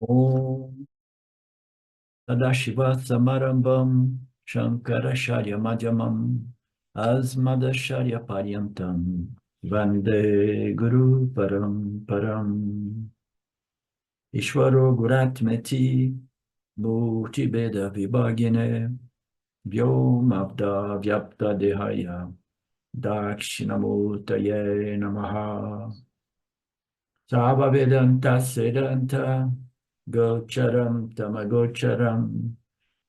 Om Sadashiva Samarambam Shankaracharya Madhyamam Asmadacharya Paryantam Vande Guru Param Ishvaro Guratmeti Bhukti Beda Vibhagine Vyomabda Vyapta Dehaya Dakshinamurtaye Namaha Sava Vedanta Sedanta Gocharam Tamagocharam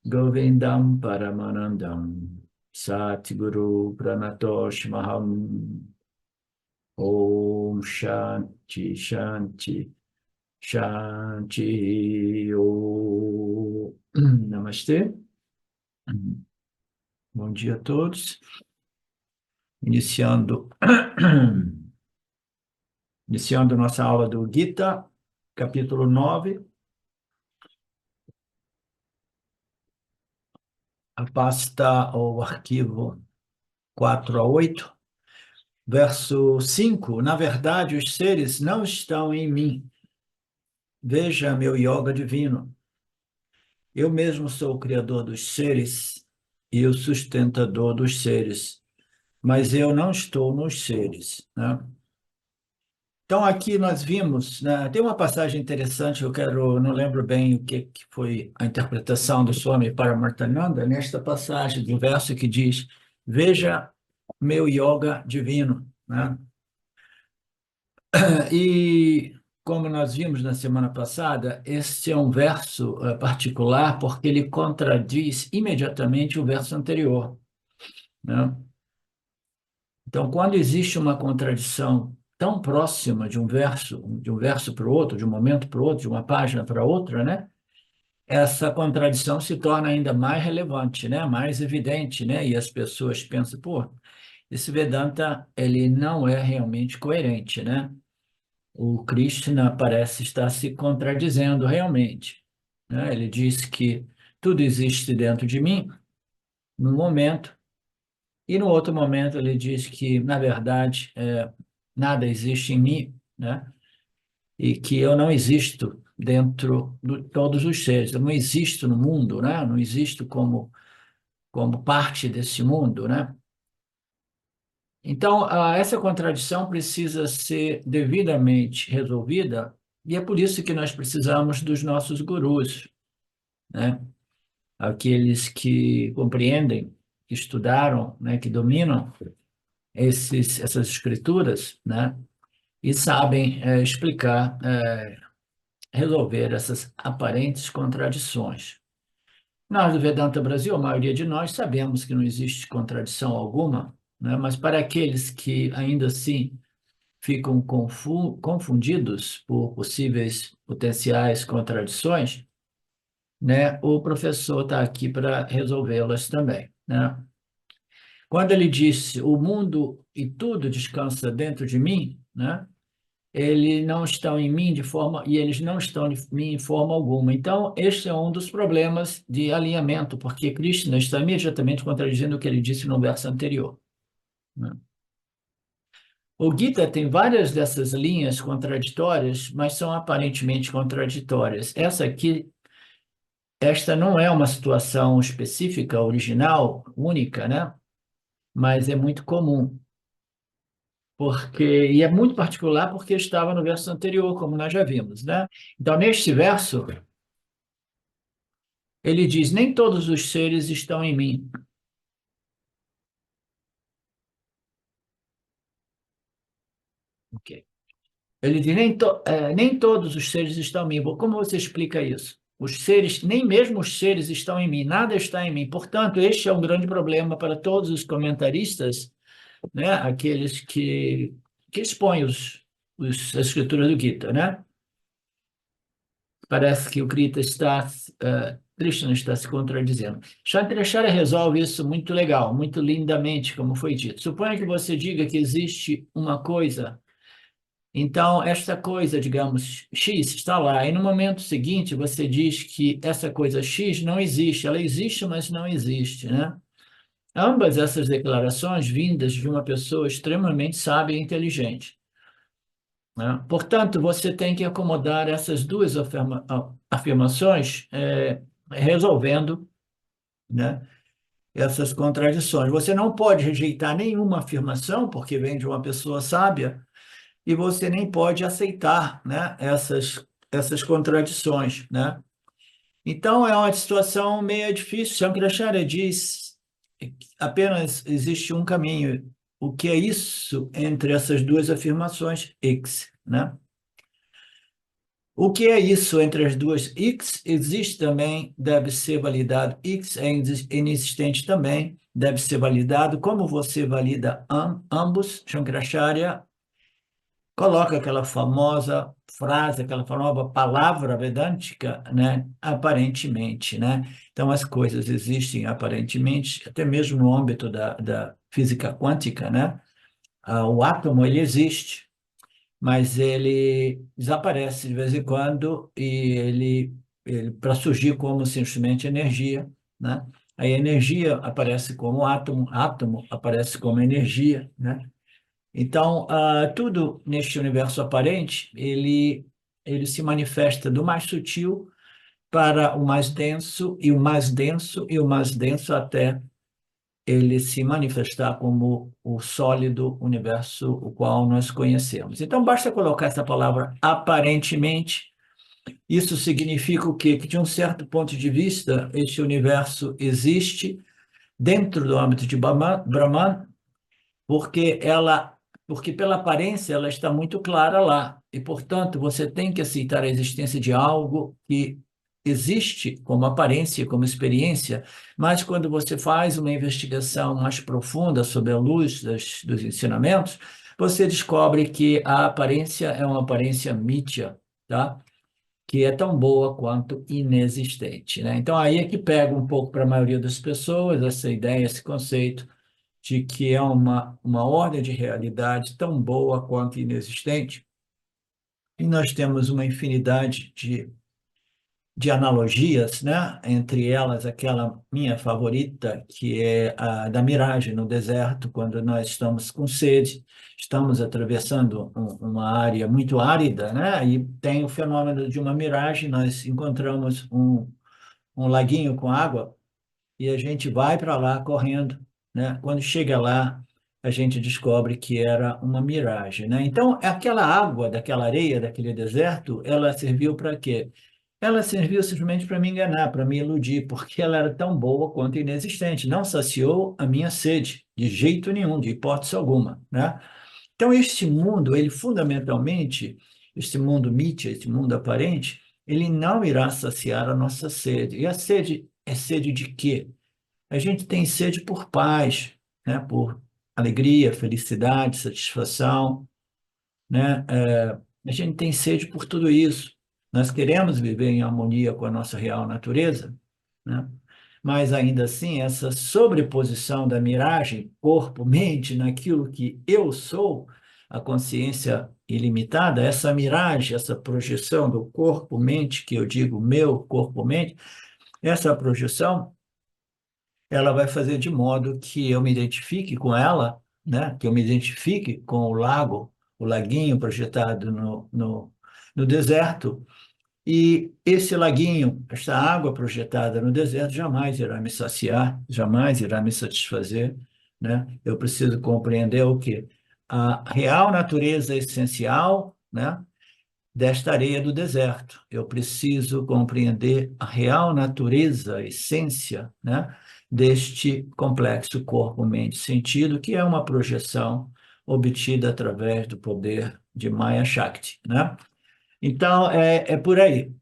Govindam Paramanandam Satguru Pranatosh Maham Om Shanti Shanti Shanti Om Namastê. Bom dia a todos. Iniciando nossa aula do Gita, capítulo 9. A pasta ou arquivo 4 a 8, verso 5. Na verdade, os seres não estão em mim. Veja meu yoga divino. Eu mesmo sou o criador dos seres e o sustentador dos seres, mas eu não estou nos seres, né? Então, aqui nós vimos, né, tem uma passagem interessante, não lembro bem o que foi a interpretação do Swami Paramarthananda, nesta passagem do verso que diz, veja meu yoga divino, né? E, como nós vimos na semana passada, este é um verso particular porque ele contradiz imediatamente o verso anterior, né? Então, quando existe uma contradição tão próxima de um verso para o outro, de um momento para o outro, de uma página para outra, né? Essa contradição se torna ainda mais relevante, né? Mais evidente, né? E as pessoas pensam, pô, esse Vedanta, ele não é realmente coerente, né? O Krishna parece estar se contradizendo realmente, né? Ele diz que tudo existe dentro de mim, no momento, e no outro momento ele diz que, na verdade, nada existe em mim, né? E que eu não existo dentro de todos os seres, eu não existo no mundo, né? Não existo como parte desse mundo, né? Então, essa contradição precisa ser devidamente resolvida, e é por isso que nós precisamos dos nossos gurus, né? Aqueles que compreendem, que estudaram, né? Que dominam essas escrituras, né? E sabem explicar, resolver essas aparentes contradições. Nós do Vedanta Brasil, a maioria de nós sabemos que não existe contradição alguma, né? Mas para aqueles que ainda assim ficam confundidos por possíveis potenciais contradições, né? O professor está aqui para resolvê-las também, né? Quando ele disse o mundo e tudo descansa dentro de mim, né? Eles não estão em mim de forma, e eles não estão em mim em forma alguma. Então, este é um dos problemas de alinhamento, porque Krishna está imediatamente contradizendo o que ele disse no verso anterior, né? O Gita tem várias dessas linhas contraditórias, mas são aparentemente contraditórias. Esta não é uma situação específica, original, única, né? Mas é muito comum, e é muito particular porque estava no verso anterior, como nós já vimos, né? Então, neste verso, ele diz: nem todos os seres estão em mim. Ok. Ele diz: nem todos os seres estão em mim. Bom, como você explica isso? Os seres, nem mesmo os seres estão em mim, nada está em mim. Portanto, este é um grande problema para todos os comentaristas, né? Aqueles que expõem as escrituras do Gita, né? Parece que o Krishna está se contradizendo. Shankaracharya resolve isso muito legal, muito lindamente, como foi dito. Suponha que você diga que existe uma coisa, então esta coisa, digamos, X, está lá, e no momento seguinte você diz que essa coisa X não existe, ela existe, mas não existe, né? Ambas essas declarações vindas de uma pessoa extremamente sábia e inteligente. né? Portanto, você tem que acomodar essas duas afirmações, resolvendo, né, essas contradições. Você não pode rejeitar nenhuma afirmação, porque vem de uma pessoa sábia, e você nem pode aceitar, né, essas contradições, né? Então, é uma situação meio difícil. Shankaracharya diz que apenas existe um caminho. O que é isso entre essas duas afirmações? X, né? O que é isso entre as duas? X existe também, deve ser validado. X é inexistente também, deve ser validado. Como você valida ambos? Shankaracharya coloca aquela famosa frase, aquela famosa palavra vedântica, né? Aparentemente, né? Então, as coisas existem aparentemente, até mesmo no âmbito da física quântica, né? O átomo, ele existe, mas ele desaparece de vez em quando e ele para surgir como simplesmente energia, né? Aí a energia aparece como átomo aparece como energia, né? Então, tudo neste universo aparente, ele se manifesta do mais sutil para o mais denso, e o mais denso, e o mais denso até ele se manifestar como o sólido universo o qual nós conhecemos. Então, basta colocar essa palavra aparentemente. Isso significa o quê? Que, de um certo ponto de vista, este universo existe dentro do âmbito de Brahman, porque porque pela aparência ela está muito clara lá, e portanto você tem que aceitar a existência de algo que existe como aparência, como experiência, mas quando você faz uma investigação mais profunda sob a luz dos ensinamentos, você descobre que a aparência é uma aparência mítya, tá? Que é tão boa quanto inexistente, né? Então aí é que pega um pouco para a maioria das pessoas essa ideia, esse conceito de que é uma ordem de realidade tão boa quanto inexistente, e nós temos uma infinidade de analogias, né? Entre elas, aquela minha favorita, que é a da miragem no deserto, quando nós estamos com sede, estamos atravessando uma área muito árida, né? E tem o fenômeno de uma miragem, nós encontramos um laguinho com água, e a gente vai para lá correndo, né? Quando chega lá, a gente descobre que era uma miragem, né? Então, aquela água daquela areia, daquele deserto, ela serviu para quê? Ela serviu simplesmente para me enganar, para me iludir, porque ela era tão boa quanto inexistente, não saciou a minha sede, de jeito nenhum, de hipótese alguma, né? Então, este mundo, ele fundamentalmente, este mundo mítia, este mundo aparente, ele não irá saciar a nossa sede. E a sede é sede de quê? A gente tem sede por paz, né? Por alegria, felicidade, satisfação, né? A gente tem sede por tudo isso. Nós queremos viver em harmonia com a nossa real natureza, né? Mas ainda assim, essa sobreposição da miragem, corpo, mente, naquilo que eu sou, a consciência ilimitada, essa miragem, essa projeção do corpo, mente, que eu digo meu corpo, mente, essa projeção ela vai fazer de modo que eu me identifique com ela, né? Que eu me identifique com o lago, o laguinho projetado no deserto, e esse laguinho, essa água projetada no deserto, jamais irá me saciar, jamais irá me satisfazer, né? Eu preciso compreender o quê? A real natureza essencial, né? Desta areia do deserto. Eu preciso compreender a real natureza, a essência, né, deste complexo corpo, mente, sentido, que é uma projeção obtida através do poder de Maya Shakti, né? Então, é por aí.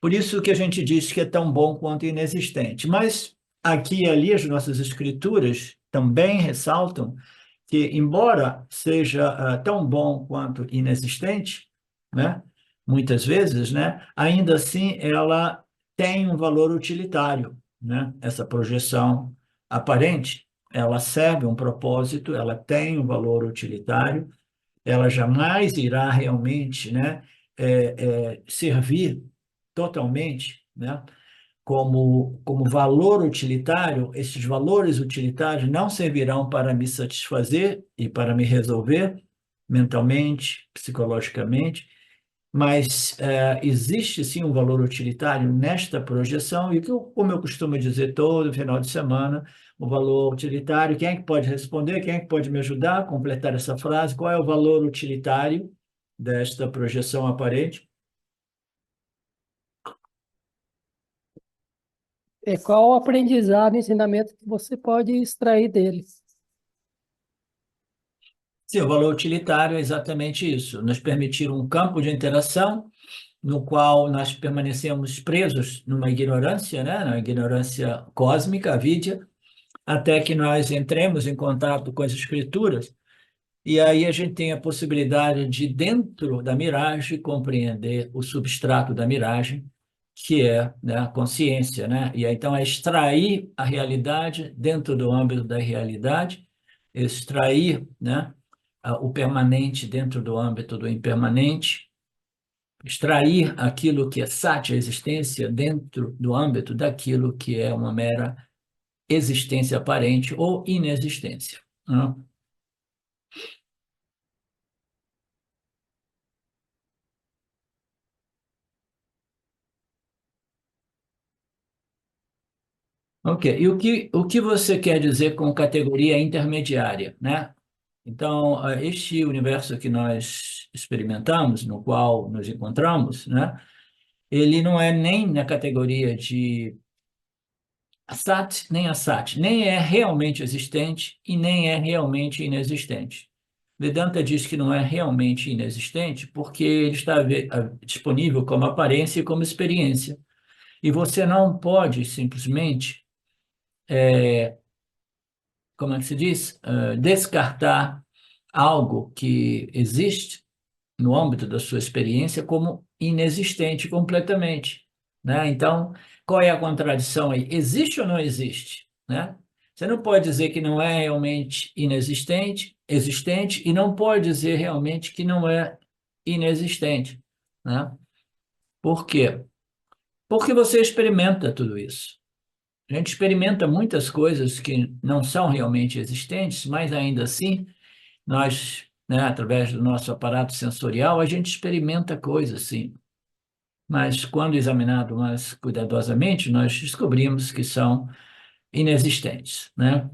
Por isso que a gente diz que é tão bom quanto inexistente. Mas aqui e ali as nossas escrituras também ressaltam que, embora seja tão bom quanto inexistente, né, muitas vezes, né, ainda assim ela tem um valor utilitário, né, essa projeção aparente, ela serve um propósito, ela tem um valor utilitário, ela jamais irá realmente, né, servir totalmente, né, como valor utilitário. Esses valores utilitários não servirão para me satisfazer e para me resolver, mentalmente, psicologicamente, mas existe sim um valor utilitário nesta projeção, e que, como eu costumo dizer todo final de semana, o valor utilitário, quem é que pode responder, quem é que pode me ajudar a completar essa frase? Qual é o valor utilitário desta projeção aparente? É qual o aprendizado, ensinamento que você pode extrair dele. Sim, o valor utilitário é exatamente isso, nos permitir um campo de interação no qual nós permanecemos presos numa ignorância, né, na ignorância cósmica, avídia, até que nós entremos em contato com as escrituras, e aí a gente tem a possibilidade de, dentro da miragem, compreender o substrato da miragem, que é, né, a consciência, né? E aí, então é extrair a realidade dentro do âmbito da realidade, extrair, né, o permanente dentro do âmbito do impermanente, extrair aquilo que é sati, a existência, dentro do âmbito daquilo que é uma mera existência aparente ou inexistência, né? Ok, e o que você quer dizer com categoria intermediária, né? Então, este universo que nós experimentamos, no qual nos encontramos, né? Ele não é nem na categoria de Sat, nem Asat, nem é realmente existente e nem é realmente inexistente. Vedanta diz que não é realmente inexistente porque ele está disponível como aparência e como experiência. E você não pode simplesmente, como é que se diz, descartar algo que existe no âmbito da sua experiência como inexistente completamente, né? Então, qual é a contradição aí? Existe ou não existe, né? Você não pode dizer que não é realmente inexistente, existente, e não pode dizer realmente que não é inexistente, né? Por quê? Porque você experimenta tudo isso. A gente experimenta muitas coisas que não são realmente existentes, mas ainda assim nós, né, através do nosso aparato sensorial, a gente experimenta coisas, sim. Mas quando examinado mais cuidadosamente, nós descobrimos que são inexistentes, né?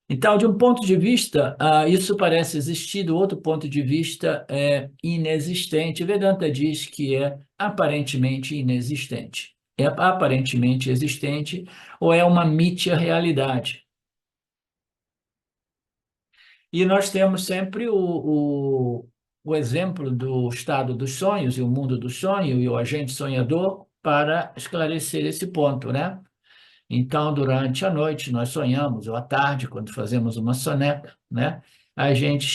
Então, de um ponto de vista, isso parece existir, do outro ponto de vista, é inexistente. Vedanta diz que é aparentemente inexistente. É aparentemente existente ou é uma mítia realidade. E nós temos sempre o exemplo do estado dos sonhos e o mundo do sonho e o agente sonhador para esclarecer esse ponto, né? Então, durante a noite, nós sonhamos, ou à tarde, quando fazemos uma soneca, né? A gente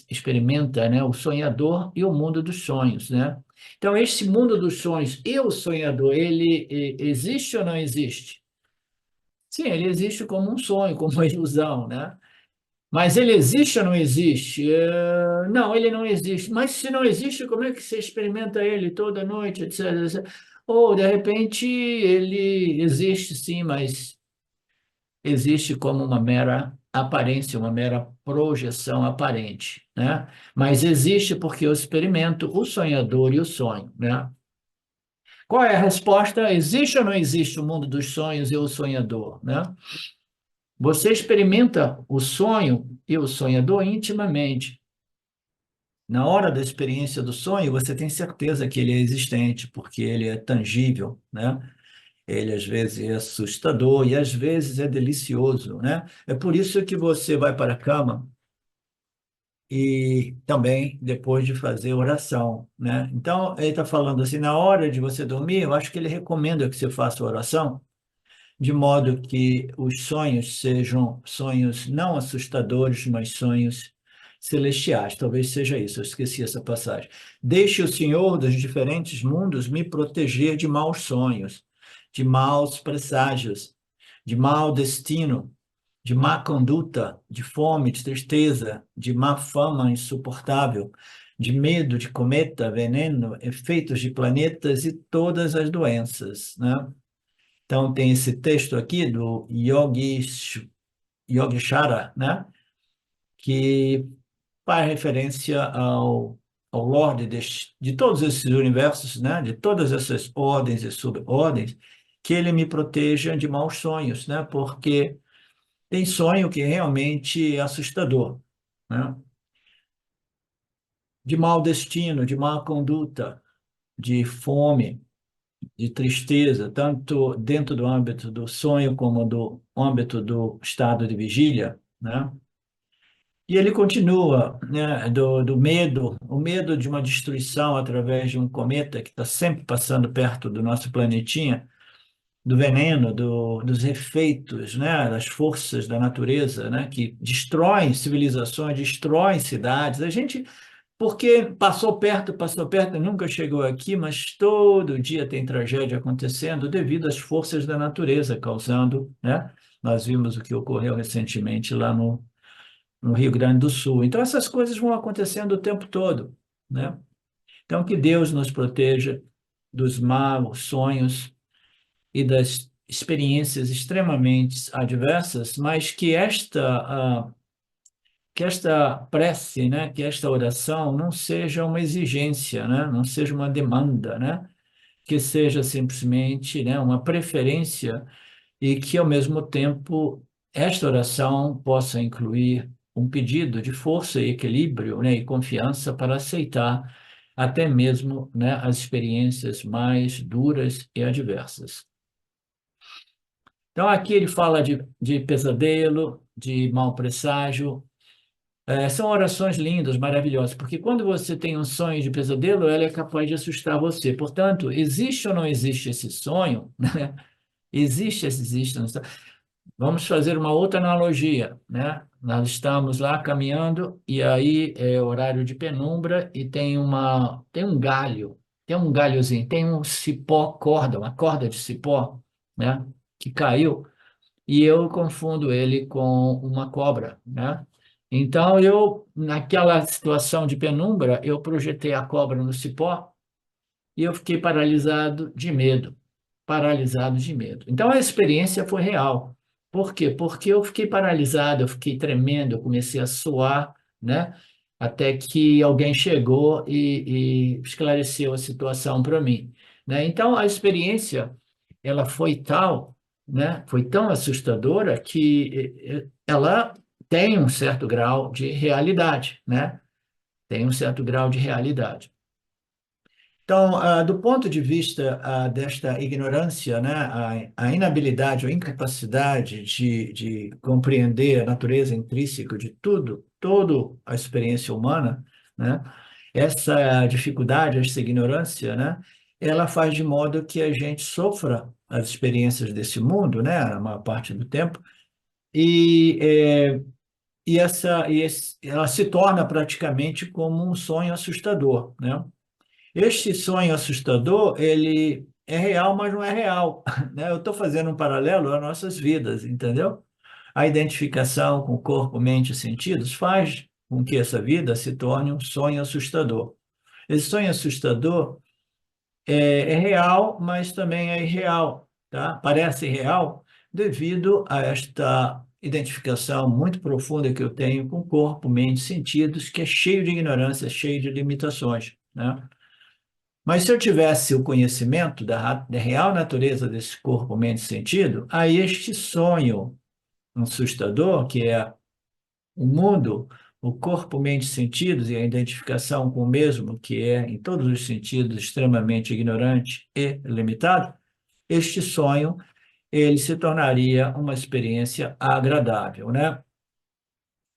experimenta, né, o sonhador e o mundo dos sonhos, né? Então, esse mundo dos sonhos e o sonhador, ele existe ou não existe? Sim, ele existe como um sonho, como uma ilusão, né? Mas ele existe ou não existe? Não, ele não existe. Mas se não existe, como é que você experimenta ele toda noite, etc, etc? Ou, de repente, ele existe sim, mas existe como uma mera aparência, uma mera projeção aparente, né? Mas existe porque eu experimento o sonhador e o sonho, né? Qual é a resposta? Existe ou não existe o mundo dos sonhos e o sonhador, né? Você experimenta o sonho e o sonhador intimamente. Na hora da experiência do sonho, você tem certeza que ele é existente, porque ele é tangível, né? Ele às vezes é assustador e às vezes é delicioso, né? É por isso que você vai para a cama e também depois de fazer oração, né? Então, ele está falando assim, na hora de você dormir, eu acho que ele recomenda que você faça oração, de modo que os sonhos sejam sonhos não assustadores, mas sonhos celestiais. Talvez seja isso, eu esqueci essa passagem. Deixe o Senhor dos diferentes mundos me proteger de maus sonhos, de maus presságios, de mau destino, de má conduta, de fome, de tristeza, de má fama insuportável, de medo de cometa, veneno, efeitos de planetas e todas as doenças, né? Então, tem esse texto aqui do Yogeshwara, né? Que faz referência ao Lorde de todos esses universos, né? De todas essas ordens e subordens, que ele me proteja de maus sonhos, né? Porque tem sonho que realmente é assustador, né? De mau destino, de má conduta, de fome, de tristeza, tanto dentro do âmbito do sonho como do âmbito do estado de vigília, né? E ele continua, né, do medo, o medo de uma destruição através de um cometa que está sempre passando perto do nosso planetinha, do veneno, dos efeitos, né, das forças da natureza, né, que destroem civilizações, destroem cidades. A gente, porque passou perto, nunca chegou aqui, mas todo dia tem tragédia acontecendo devido às forças da natureza causando, né? Nós vimos o que ocorreu recentemente lá no Rio Grande do Sul. Então, essas coisas vão acontecendo o tempo todo, né? Então, que Deus nos proteja dos maus sonhos e das experiências extremamente adversas, mas que esta prece, né, que esta oração não seja uma exigência, né, não seja uma demanda, né, que seja simplesmente, né, uma preferência e que, ao mesmo tempo, esta oração possa incluir um pedido de força e equilíbrio, né, e confiança para aceitar até mesmo, né, as experiências mais duras e adversas. Então, aqui ele fala de pesadelo, de mau presságio. São orações lindas, maravilhosas, porque quando você tem um sonho de pesadelo, ela é capaz de assustar você. Portanto, existe ou não existe esse sonho? Existe. Não está. Vamos fazer uma outra analogia, né? Nós estamos lá caminhando e aí é horário de penumbra e tem um galho, tem um galhozinho, tem um cipó, corda, uma corda de cipó, né? Que caiu e eu confundo ele com uma cobra, né? Então eu, naquela situação de penumbra, eu projetei a cobra no cipó e eu fiquei paralisado de medo, paralisado de medo. Então a experiência foi real. Por quê? Porque eu fiquei paralisado, eu fiquei tremendo, eu comecei a suar, né? Até que alguém chegou e esclareceu a situação para mim, né? Então a experiência ela foi tal, né? Foi tão assustadora que ela tem um certo grau de realidade, né? Tem um certo grau de realidade. Então, do ponto de vista desta ignorância, né, a inabilidade ou incapacidade de compreender a natureza intrínseca de tudo, toda a experiência humana, né, essa dificuldade, essa ignorância, né, ela faz de modo que a gente sofra as experiências desse mundo, né, a maior parte do tempo, e, ela se torna praticamente como um sonho assustador, né? Este sonho assustador, ele é real, mas não é real, né? Eu estou fazendo um paralelo às nossas vidas, entendeu? A identificação com corpo, mente e sentidos faz com que essa vida se torne um sonho assustador. Esse sonho assustador é real, mas também é irreal, tá? Parece real devido a esta identificação muito profunda que eu tenho com corpo, mente e sentidos, que é cheio de ignorância, cheio de limitações, né? Mas se eu tivesse o conhecimento da real natureza desse corpo, mente e sentido, aí este sonho assustador, que é o mundo, o corpo, mente e sentidos, e a identificação com o mesmo, que é, em todos os sentidos, extremamente ignorante e limitado, este sonho, ele se tornaria uma experiência agradável, né?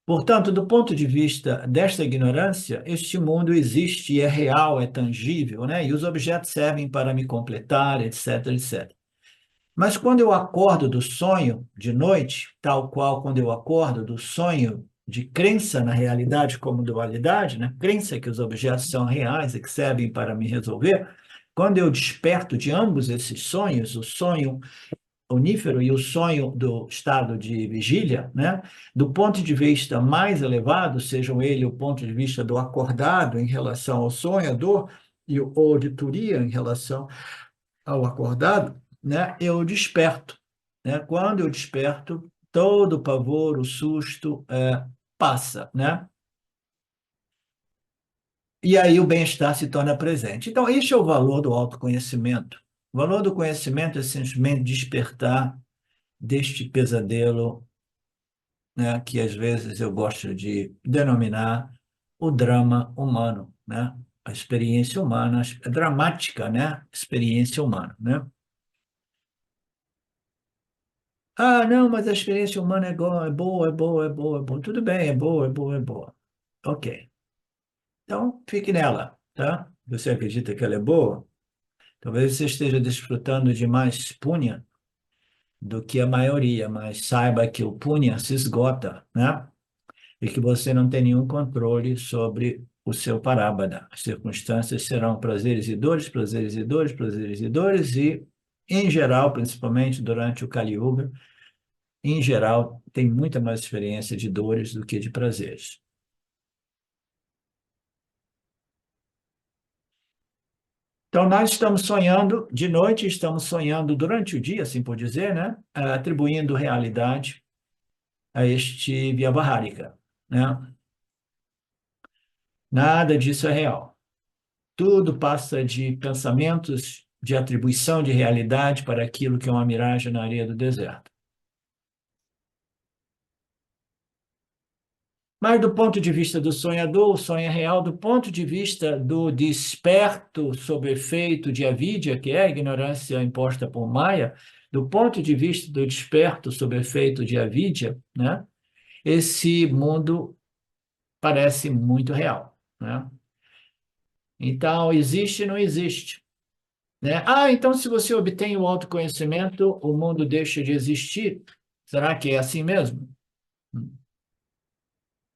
Portanto, do ponto de vista desta ignorância, este mundo existe e é real, é tangível, né? E os objetos servem para me completar, etc, etc. Mas quando eu acordo do sonho de noite, tal qual quando eu acordo do sonho de crença na realidade como dualidade, né? Crença que os objetos são reais e que servem para me resolver, quando eu desperto de ambos esses sonhos, o sonho onífero e o sonho do estado de vigília, né? Do ponto de vista mais elevado, sejam ele o ponto de vista do acordado em relação ao sonhador e a auditoria em relação ao acordado, né? Eu desperto, né? Quando eu desperto, todo o pavor, o susto passa, né? E aí o bem-estar se torna presente. Então, este é o valor do autoconhecimento. O valor do conhecimento é simplesmente despertar deste pesadelo, né, que às vezes eu gosto de denominar o drama humano, né? A experiência humana, a dramática, né? Experiência humana, né? Ah, não, mas a experiência humana é boa, é boa, é boa, é boa. Tudo bem, é boa, é boa, é boa. Ok. Então, fique nela, tá? Você acredita que ela é boa? Talvez você esteja desfrutando de mais punha do que a maioria, mas saiba que o punha se esgota, né? E que você não tem nenhum controle sobre o seu parábada. As circunstâncias serão prazeres e dores, prazeres e dores, prazeres e dores, e, em geral, principalmente durante o Kali Yuga, em geral, tem muita mais experiência de dores do que de prazeres. Então, nós estamos sonhando de noite, estamos sonhando durante o dia, assim por dizer, né? Atribuindo realidade a este Vyavahārika, né? Nada disso é real. Tudo passa de pensamentos de atribuição de realidade para aquilo que é uma miragem na areia do deserto. Mas do ponto de vista do sonhador, o sonho é real. Do ponto de vista do desperto sob efeito de avidya, que é a ignorância imposta por Maya, do ponto de vista do desperto sob efeito de avidya, né, esse mundo parece muito real, né? Então, existe e não existe, né? Ah, então se você obtém o autoconhecimento, o mundo deixa de existir? Será que é assim mesmo?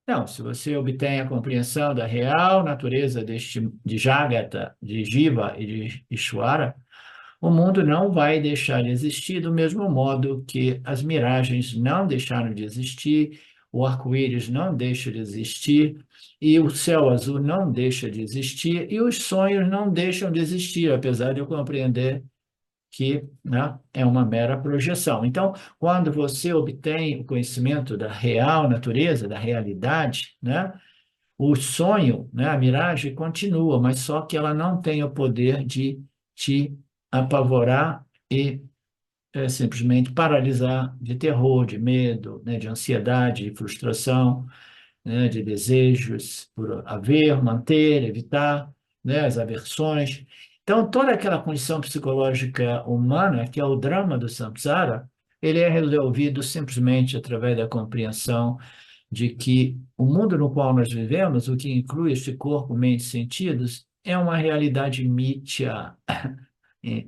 Não, se você obtém a compreensão da real natureza de Jagata, de Jiva e de Ishvara, o mundo não vai deixar de existir do mesmo modo que as miragens não deixaram de existir, o arco-íris não deixa de existir, e o céu azul não deixa de existir, e os sonhos não deixam de existir, apesar de eu compreender que, né, é uma mera projeção. Então, quando você obtém o conhecimento da real natureza, da realidade, né, o sonho, né, a miragem continua, mas só que ela não tem o poder de te apavorar e simplesmente paralisar de terror, de medo, né, de ansiedade, de frustração, né, de desejos por haver, manter, evitar, né, as aversões. Então, toda aquela condição psicológica humana, que é o drama do samsara, ele é resolvido simplesmente através da compreensão de que o mundo no qual nós vivemos, o que inclui este corpo, mente e sentidos, é uma realidade mítia,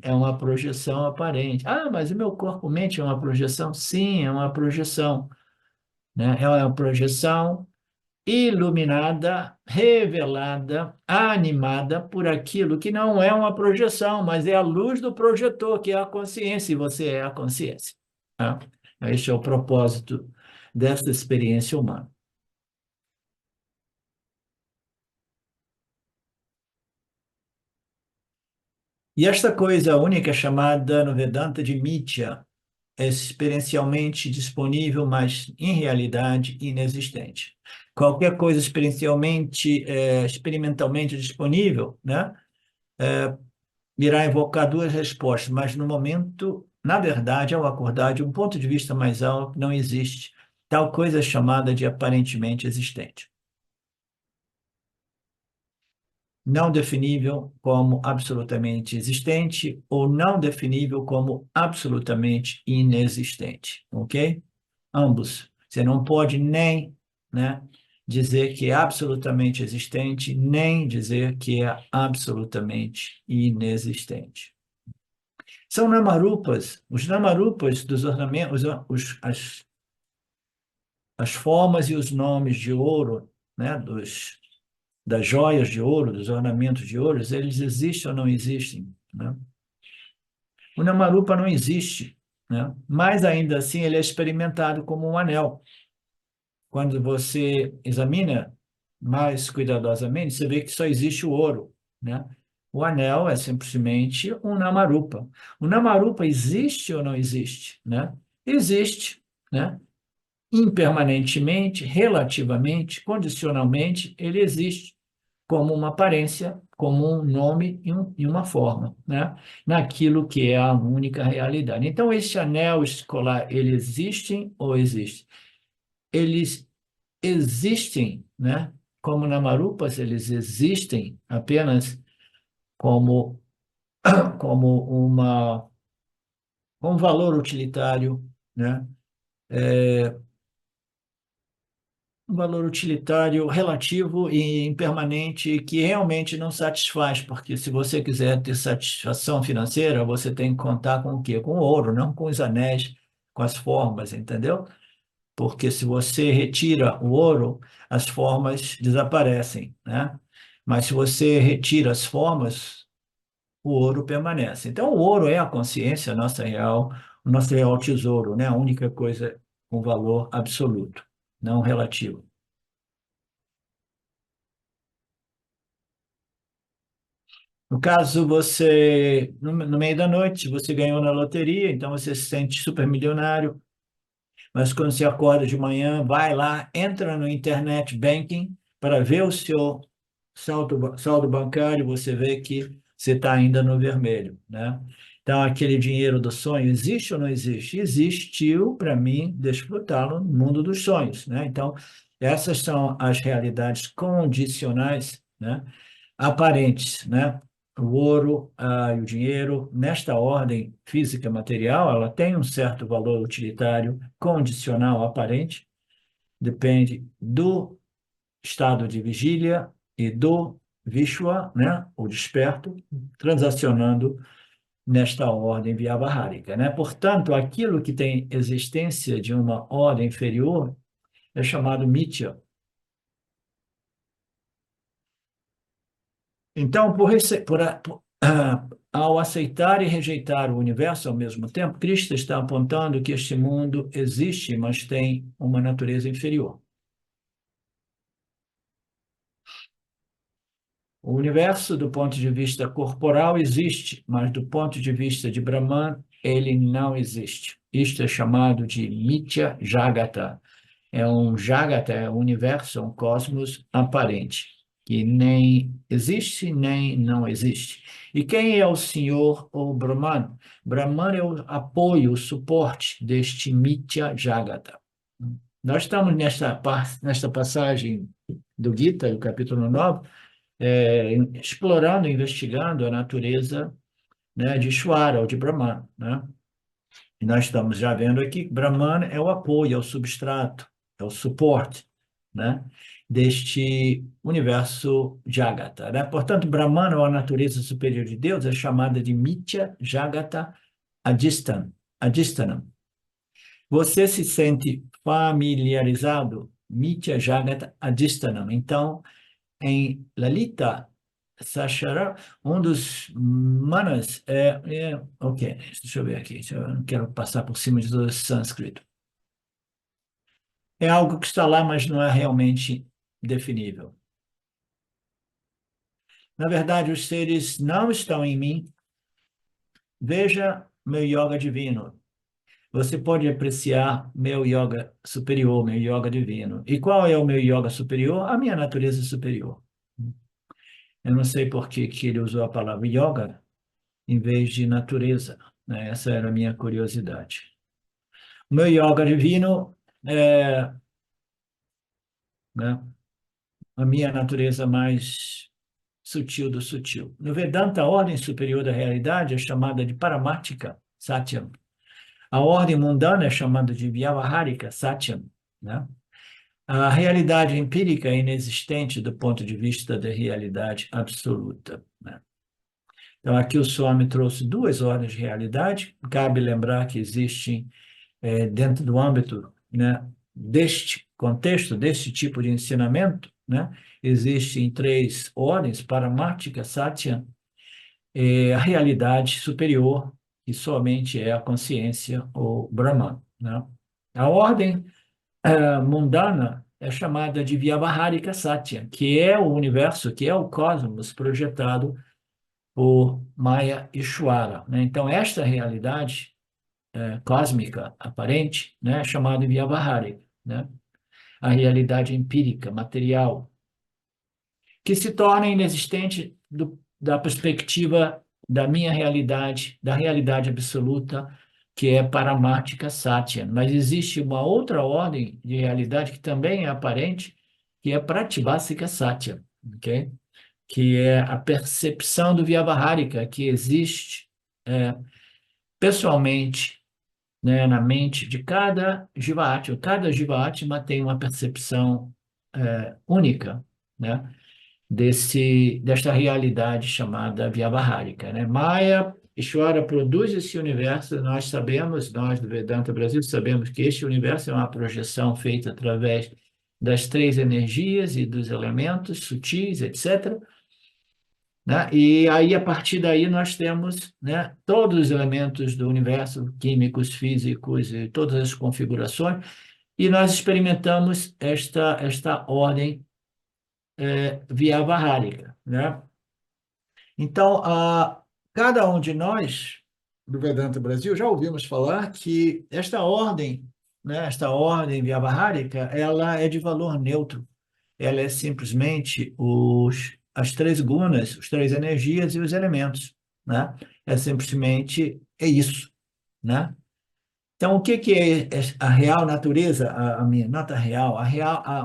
é uma projeção aparente. Ah, mas o meu corpo-mente é uma projeção? Sim, é uma projeção, né? É uma projeção iluminada, revelada, animada por aquilo que não é uma projeção, mas é a luz do projetor, que é a consciência, e você é a consciência. Tá? Este é o propósito desta experiência humana. E esta coisa única chamada no Vedanta de Mitya é experiencialmente disponível, mas em realidade inexistente. Qualquer coisa experimentalmente disponível, né, irá invocar duas respostas, mas no momento, na verdade, ao acordar de um ponto de vista mais alto, não existe tal coisa chamada de aparentemente existente. Não definível como absolutamente existente ou não definível como absolutamente inexistente, ok? Ambos. Você não pode nem, né, dizer que é absolutamente existente, nem dizer que é absolutamente inexistente. São namarupas, os namarupas dos ornamentos, as formas e os nomes de ouro, né, das joias de ouro, dos ornamentos de ouro, eles existem ou não existem, né? O Namarupa não existe, né? Mas ainda assim ele é experimentado como um anel. Quando você examina mais cuidadosamente, você vê que só existe o ouro, né? O anel é simplesmente um Namarupa. O Namarupa existe ou não existe, né? Existe, né? Impermanentemente, relativamente, condicionalmente, ele existe. como uma aparência, como um nome e uma forma, né? Naquilo que é a única realidade. Então, esse anel escolar, ele existe ou existe? Eles existem, né? Como Namarupas, eles existem apenas como, como um valor utilitário, né? Um valor utilitário relativo e impermanente que realmente não satisfaz, porque se você quiser ter satisfação financeira, você tem que contar com o quê? Com o ouro, não com os anéis, com as formas, entendeu? Porque se você retira o ouro, as formas desaparecem, né? Mas se você retira as formas, o ouro permanece. Então, o ouro é a consciência nossa real, o nosso real tesouro, né? A única coisa com valor absoluto, não relativo. No caso, você, no meio da noite, você ganhou na loteria, então você se sente super milionário, mas quando você acorda de manhã, vai lá, entra no internet banking para ver o seu saldo bancário, você vê que você está ainda no vermelho, né? Então, aquele dinheiro do sonho existe ou não existe? Existiu para mim desfrutá-lo no mundo dos sonhos, né? Então, essas são as realidades condicionais, né? Aparentes, né? O ouro, e o dinheiro, nesta ordem física material, ela tem um certo valor utilitário condicional aparente, depende do estado de vigília e do Vishwa, né, o desperto, transacionando nesta ordem Vyavahárika, né? Portanto, aquilo que tem existência de uma ordem inferior é chamado Mithya. Então, ao aceitar e rejeitar o universo ao mesmo tempo, Krishna está apontando que este mundo existe, mas tem uma natureza inferior. O universo, do ponto de vista corporal, existe, mas do ponto de vista de Brahman, ele não existe. Isto é chamado de Mithya Jagata. É um Jagata, é um universo, é um cosmos aparente, que nem existe, nem não existe. E quem é o Senhor ou Brahman? Brahman é o apoio, o suporte deste Mithya Jagata. Nós estamos nesta passagem do Gita, do capítulo 9, explorando, investigando a natureza, né, de Ishvara, ou de Brahman, né? E nós estamos já vendo aqui que Brahman é o apoio, é o substrato, é o suporte, né, deste universo Jagata, né? Portanto, Brahman, ou a natureza superior de Deus, é chamada de Mithya Jagata Adhistanam. Você se sente familiarizado? Mithya Jagata Adhistanam. Então, em Lalita Sachara, um dos manas ok, deixa eu ver aqui, eu não quero passar por cima de todo esse sânscrito. É algo que está lá, mas não é realmente definível. Na verdade, os seres não estão em mim. Veja meu yoga divino. Você pode apreciar meu yoga superior, meu yoga divino. E qual é o meu yoga superior? A minha natureza superior. Eu não sei por que ele usou a palavra yoga em vez de natureza, né? Essa era a minha curiosidade. O meu yoga divino é, né, a minha natureza mais sutil do sutil. No Vedanta, a ordem superior da realidade é chamada de Paramartika Satyam. A ordem mundana é chamada de Vyavahārika Satyam, né? A realidade empírica é inexistente do ponto de vista da realidade absoluta, né? Então, aqui o Swami trouxe duas ordens de realidade. Cabe lembrar que existem, dentro do âmbito, né, deste contexto, deste tipo de ensinamento, né, existem três ordens: Paramartika, Satya, a realidade superior, que somente é a consciência, ou Brahman, né? A ordem mundana é chamada de Vyavahārika Satya, que é o universo, que é o cosmos projetado por Maya Ishvara, né? Então, esta realidade cósmica aparente, né, é chamada de Vyavahārika, né? A realidade empírica, material, que se torna inexistente da perspectiva da minha realidade, da realidade absoluta, que é Paramartika Satya. Mas existe uma outra ordem de realidade que também é aparente, que é Pratibhasika Satya, ok? Que é a percepção do Vyavaharika, que existe pessoalmente, né, na mente de cada Jivatma. Cada Jivatma tem uma percepção única, né, desta realidade chamada Vyavaharika, né? Maya, Ishvara produz esse universo, nós sabemos, nós do Vedanta Brasil sabemos que este universo é uma projeção feita através das três energias e dos elementos sutis, etc., né? E aí, a partir daí, nós temos, né, todos os elementos do universo, químicos, físicos e todas as configurações, e nós experimentamos esta ordem Vyavaharika, né? Então, cada um de nós, do Vedanta Brasil, já ouvimos falar que esta ordem, né, esta ordem Vyavaharika, ela é de valor neutro. Ela é simplesmente as três gunas, as três energias e os elementos, né? É simplesmente isso, né? Então, o que que é a real natureza, a minha nota real,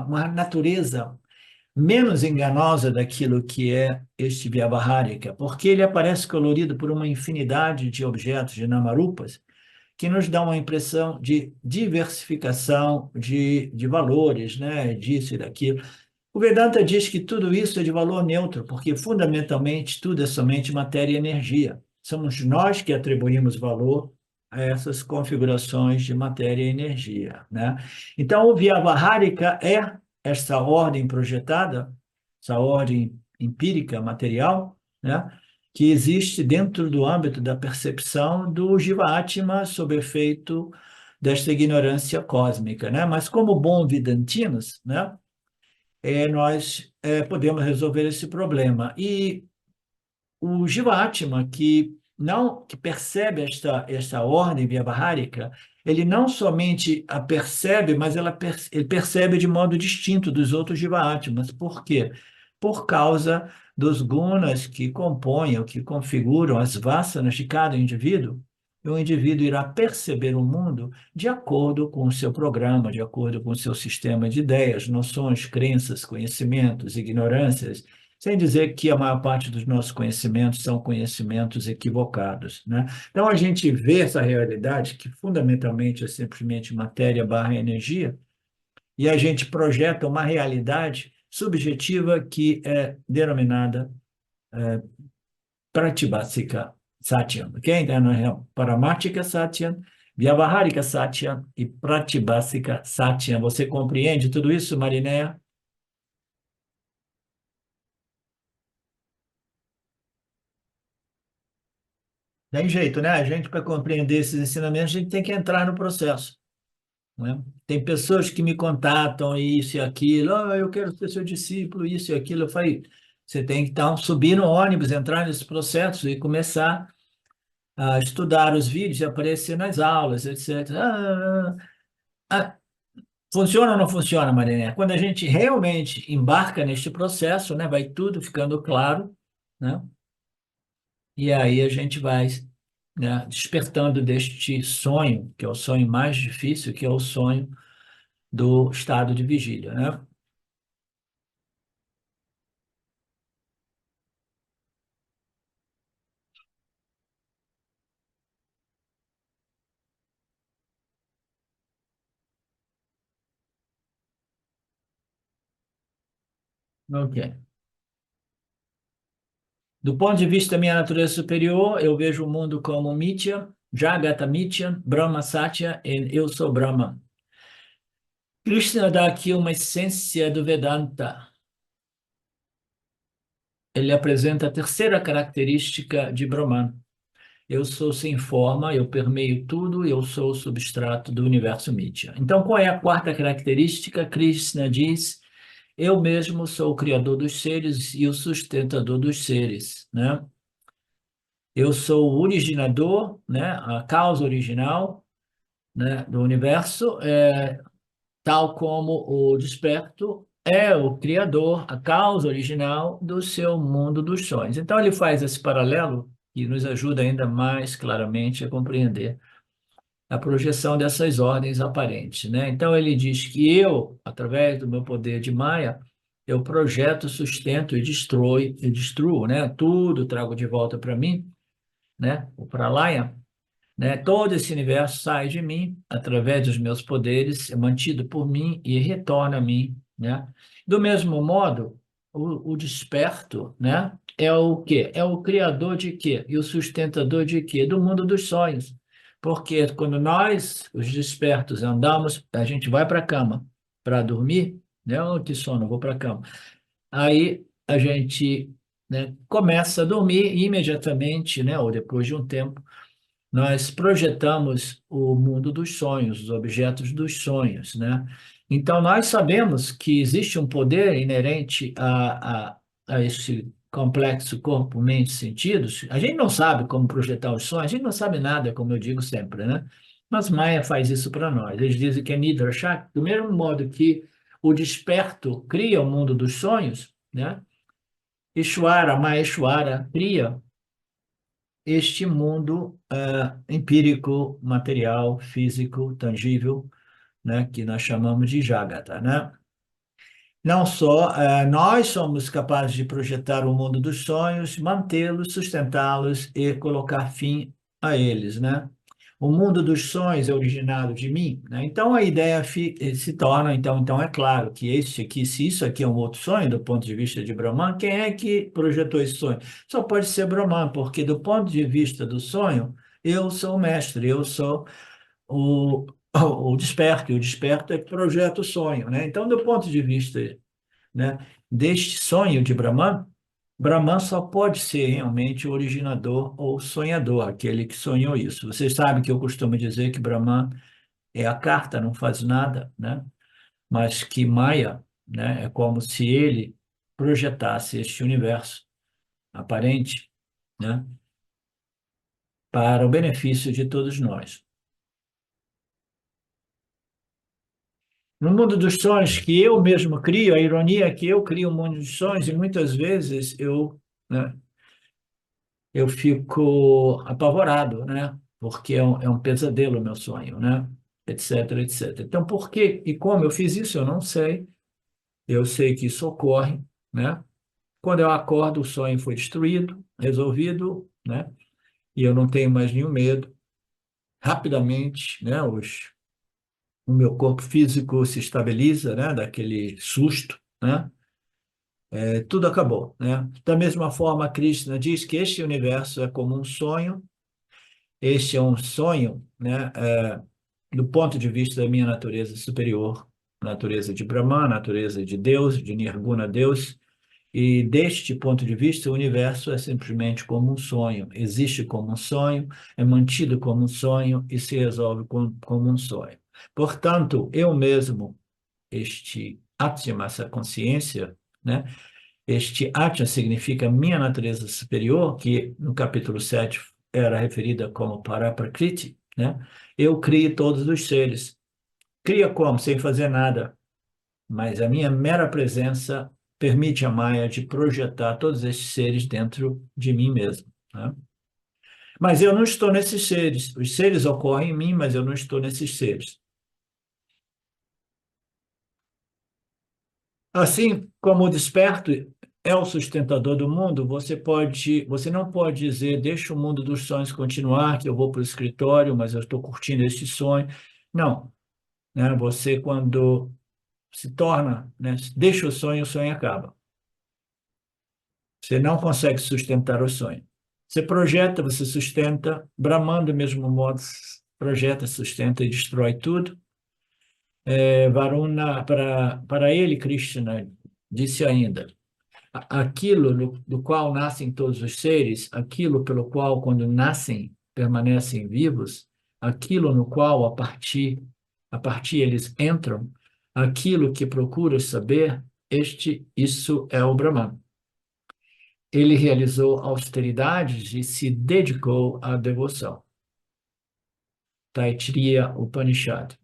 uma natureza menos enganosa daquilo que é este Vyavaharika, porque ele aparece colorido por uma infinidade de objetos, de namarupas, que nos dá uma impressão de diversificação de valores, né? Disso e daquilo. O Vedanta diz que tudo isso é de valor neutro, porque fundamentalmente tudo é somente matéria e energia. Somos nós que atribuímos valor a essas configurações de matéria e energia, né? Então, o Vyavaharika é essa ordem projetada, essa ordem empírica, material, né? Que existe dentro do âmbito da percepção do Jiva-Atma sob efeito desta ignorância cósmica, né? Mas como bons vedantinos, né? Nós podemos resolver esse problema. E o Jiva-Atma, que percebe esta ordem vyavaharika, ele não somente a percebe, mas ele percebe de modo distinto dos outros Jiva-Atmas. Por quê? Por causa dos gunas que compõem, ou que configuram as vasanas de cada indivíduo. E o indivíduo irá perceber o mundo de acordo com o seu programa, de acordo com o seu sistema de ideias, noções, crenças, conhecimentos, ignorâncias, sem dizer que a maior parte dos nossos conhecimentos são conhecimentos equivocados, né? Então, a gente vê essa realidade, que fundamentalmente é simplesmente matéria barra energia, e a gente projeta uma realidade subjetiva que é denominada Pratibhasika Satyam, ok? Então, nós temos Paramartika Satyam, Vyavaharika Satyam e Pratibhasika Satyam. Você compreende tudo isso, Marinéia? Tem jeito, né? A gente, para compreender esses ensinamentos, a gente tem que entrar no processo, né? Tem pessoas que me contatam isso e aquilo, eu quero ser seu discípulo, isso e aquilo. Eu falei, você tem que então, subir no ônibus, entrar nesse processo e começar a estudar os vídeos e aparecer nas aulas, etc. Funciona ou não funciona, Mariné? Quando a gente realmente embarca neste processo, né, vai tudo ficando claro, né? E aí a gente vai, né, despertando deste sonho, que é o sonho mais difícil, que é o sonho do estado de vigília, né? Ok. Do ponto de vista da minha natureza superior, eu vejo o mundo como Mitya, Jagata Mitya, Brahma Satya e eu sou Brahma. Krishna dá aqui uma essência do Vedanta. Ele apresenta a terceira característica de Brahman. Eu sou sem forma, eu permeio tudo, eu sou o substrato do universo Mitya. Então, qual é a quarta característica? Krishna diz: eu mesmo sou o criador dos seres e o sustentador dos seres, né? Eu sou o originador, né? A causa original, né, do universo, tal como o desperto é o criador, a causa original do seu mundo dos sonhos. Então, ele faz esse paralelo que nos ajuda ainda mais claramente a compreender a projeção dessas ordens aparentes, né? Então, ele diz que eu, através do meu poder de Maya, eu projeto, sustento e destruo, né? Tudo trago de volta para mim, né? O Pralaya, né? Todo esse universo sai de mim através dos meus poderes, é mantido por mim e retorna a mim, né? Do mesmo modo, o desperto, né? É o quê? É o criador de quê? E o sustentador de quê? Do mundo dos sonhos. Porque quando nós, os despertos, andamos, a gente vai para a cama para dormir, né? Oh, que sono, vou para a cama. Aí a gente, né, começa a dormir e imediatamente, né? Ou depois de um tempo nós projetamos o mundo dos sonhos, os objetos dos sonhos, né? Então, nós sabemos que existe um poder inerente a esse complexo corpo, mente, sentidos. A gente não sabe como projetar os sonhos, a gente não sabe nada, como eu digo sempre, né? Mas Maia faz isso para nós. Eles dizem que é Nidra Shakti, do mesmo modo que o desperto cria o mundo dos sonhos, né? Ishvara, Maheshwara, cria este mundo empírico, material, físico, tangível, né, que nós chamamos de Jagata, né? Não só nós somos capazes de projetar o mundo dos sonhos, mantê-los, sustentá-los e colocar fim a eles, né? O mundo dos sonhos é originado de mim, né? Então a ideia se torna, então é claro que este aqui, se isso aqui é um outro sonho do ponto de vista de Brahman, quem é que projetou esse sonho? Só pode ser Brahman, porque do ponto de vista do sonho, eu sou o mestre, eu sou o, o desperto, e o desperto é que projeta o sonho, né? Então, do ponto de vista, né, deste sonho de Brahman, Brahman só pode ser realmente o originador ou sonhador, aquele que sonhou isso. Vocês sabem que eu costumo dizer que Brahman é a carta, não faz nada, né? Mas que Maya, né, é como se ele projetasse este universo aparente, né, para o benefício de todos nós. No mundo dos sonhos que eu mesmo crio, a ironia é que eu crio o mundo dos sonhos e muitas vezes né, eu fico apavorado, né? Porque é um pesadelo o meu sonho, né? Etc, etc. Então, por que e como eu fiz isso, eu não sei. Eu sei que isso ocorre, né? Quando eu acordo, o sonho foi destruído, resolvido, né? E eu não tenho mais nenhum medo. Rapidamente, né? O meu corpo físico se estabiliza, né? Daquele susto, né? Tudo acabou, né? Da mesma forma, Krishna diz que este universo é como um sonho. Este é um sonho, né, do ponto de vista da minha natureza superior, natureza de Brahman, natureza de Deus, de Nirguna Deus, e deste ponto de vista, o universo é simplesmente como um sonho, existe como um sonho, é mantido como um sonho e se resolve como um sonho. Portanto, eu mesmo, este Atma, essa consciência, né, este Atma significa minha natureza superior, que no capítulo 7 era referida como Paraprakriti, né? Eu crio todos os seres. Cria como? Sem fazer nada. Mas a minha mera presença permite a Maya de projetar todos esses seres dentro de mim mesmo, né? Mas eu não estou nesses seres. Os seres ocorrem em mim, mas eu não estou nesses seres. Assim como o desperto é o sustentador do mundo, você não pode dizer, deixa o mundo dos sonhos continuar, que eu vou para o escritório, mas eu estou curtindo este sonho. Não, né? Você quando se torna, né, deixa o sonho acaba. Você não consegue sustentar o sonho. Você projeta, você sustenta, Brahman do mesmo modo projeta, sustenta e destrói tudo. Varuna, para ele, Krishna disse ainda, aquilo do qual nascem todos os seres, aquilo pelo qual, quando nascem, permanecem vivos, aquilo no qual, a partir eles entram, aquilo que procura saber, isso é o Brahman. Ele realizou austeridades e se dedicou à devoção. Taittiriya Upanishad.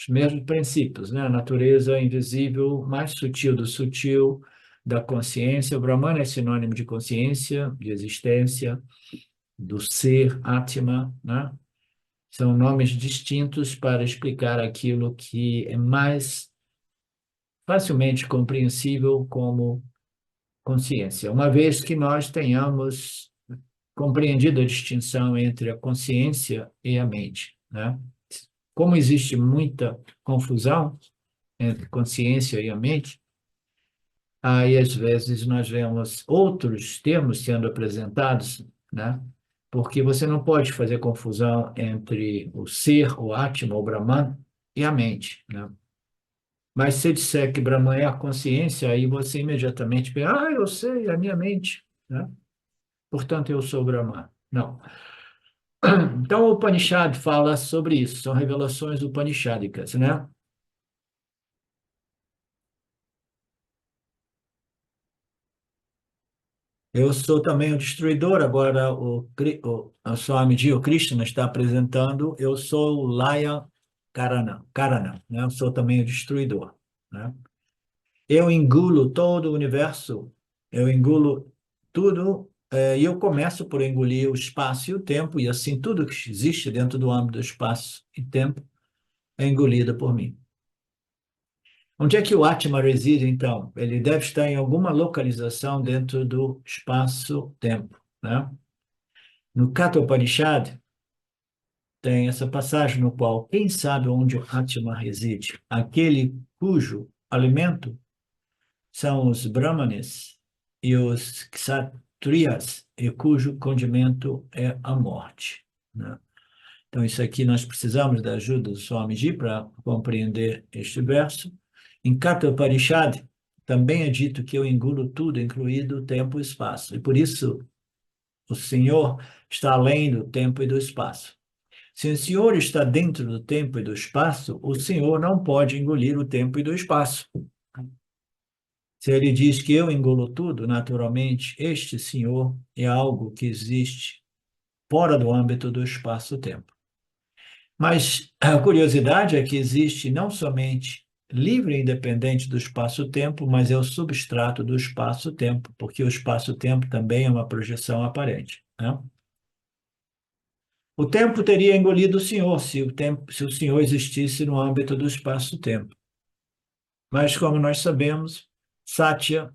os mesmos princípios, né? A natureza invisível, mais sutil do sutil, da consciência. O Brahman é sinônimo de consciência, de existência, do ser, Atma, né? São nomes distintos para explicar aquilo que é mais facilmente compreensível como consciência. Uma vez que nós tenhamos compreendido a distinção entre a consciência e a mente, né? Como existe muita confusão entre consciência e a mente, aí às vezes nós vemos outros termos sendo apresentados, né? Porque você não pode fazer confusão entre o ser, o Atma, o Brahman e a mente, né? Mas se eu disser que Brahman é a consciência, aí você imediatamente pensa, eu sei, é a minha mente, né? Portanto, eu sou Brahman. Não. Então, o Upanishad fala sobre isso, são revelações upanishádicas, né? Eu sou também o destruidor, agora o Swamiji, o Krishna, está apresentando, eu sou o Laya Karana, né? Eu sou também o destruidor, né? Eu engulo todo o universo, eu engulo tudo, e eu começo por engolir o espaço e o tempo, e assim tudo que existe dentro do âmbito do espaço e tempo é engolido por mim. Onde é que o Atma reside, então? Ele deve estar em alguma localização dentro do espaço-tempo, né? No Katha Upanishad, tem essa passagem no qual, quem sabe onde o Atma reside? Aquele cujo alimento são os Brahmanes e os Kshatriyas, e cujo condimento é a morte, né? Então, isso aqui nós precisamos da ajuda do Swamiji para compreender este verso. Em Katha Upanishad, também é dito que eu engulo tudo, incluído o tempo e o espaço. E por isso, o Senhor está além do tempo e do espaço. Se o Senhor está dentro do tempo e do espaço, o Senhor não pode engolir o tempo e do espaço. Se ele diz que eu engulo tudo, naturalmente, este Senhor é algo que existe fora do âmbito do espaço-tempo. Mas a curiosidade é que existe não somente livre e independente do espaço-tempo, mas é o substrato do espaço-tempo, porque o espaço-tempo também é uma projeção aparente, né? O tempo teria engolido o Senhor se o Senhor existisse no âmbito do espaço-tempo. Mas, como nós sabemos, Satya,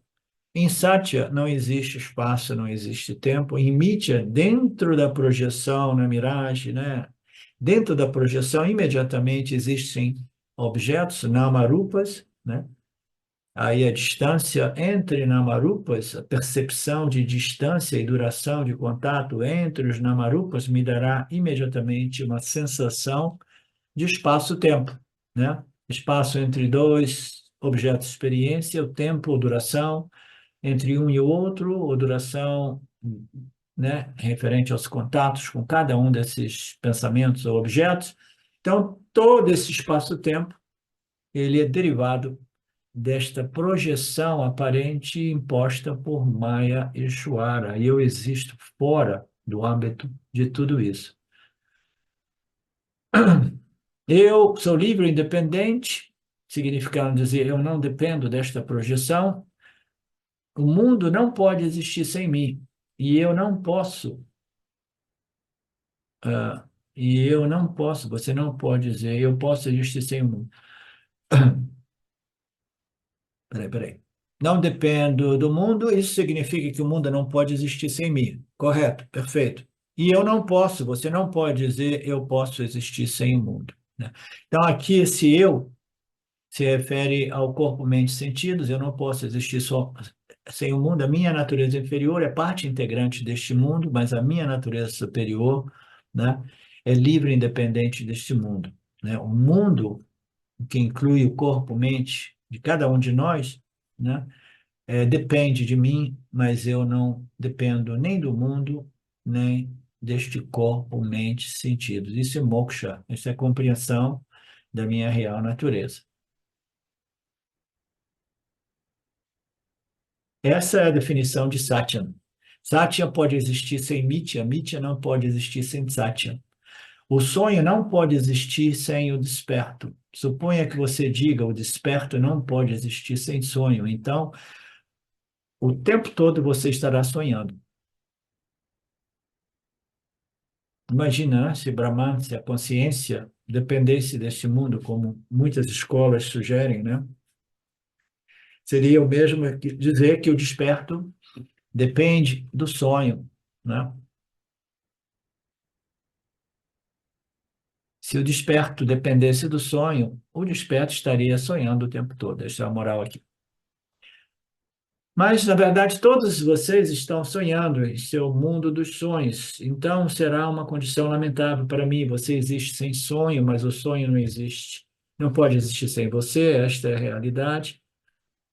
em Satya não existe espaço, não existe tempo. Em Mitya, dentro da projeção, na miragem, né? Dentro da projeção, imediatamente existem objetos, namarupas, né? Aí a distância entre namarupas, a percepção de distância e duração de contato entre os namarupas me dará imediatamente uma sensação de espaço-tempo, né? Espaço entre dois objetos de experiência, o tempo, a duração, entre um e o outro, ou duração, né, referente aos contatos com cada um desses pensamentos ou objetos. Então, todo esse espaço-tempo, ele é derivado desta projeção aparente imposta por Maya e Ishvara. E eu existo fora do âmbito de tudo isso. Eu sou livre e independente, significando dizer, eu não dependo desta projeção. O mundo não pode existir sem mim. E eu não posso, ah, você não pode dizer, eu posso existir sem o mundo. Peraí. Não dependo do mundo, isso significa que o mundo não pode existir sem mim. Correto, perfeito. E eu não posso, você não pode dizer, eu posso existir sem o mundo, né? Então, aqui, esse eu se refere ao corpo, mente e sentidos, eu não posso existir só sem o mundo, a minha natureza inferior é parte integrante deste mundo, mas a minha natureza superior, né, é livre e independente deste mundo, né? O mundo, que inclui o corpo, mente de cada um de nós, né, depende de mim, mas eu não dependo nem do mundo, nem deste corpo, mente, sentidos. Isso é moksha, isso é compreensão da minha real natureza. Essa é a definição de Satya. Satya pode existir sem Mitya, Mitya não pode existir sem Satya. O sonho não pode existir sem o desperto. Suponha que você diga, o desperto não pode existir sem sonho. Então, o tempo todo você estará sonhando. Imagina, né, se Brahman, se a consciência dependesse deste mundo, como muitas escolas sugerem, né? Seria o mesmo que dizer que o desperto depende do sonho, né? Se o desperto dependesse do sonho, o desperto estaria sonhando o tempo todo. Essa é a moral aqui. Mas, na verdade, todos vocês estão sonhando em seu mundo dos sonhos. Então, será uma condição lamentável para mim. Você existe sem sonho, mas o sonho não existe. Não pode existir sem você, esta é a realidade.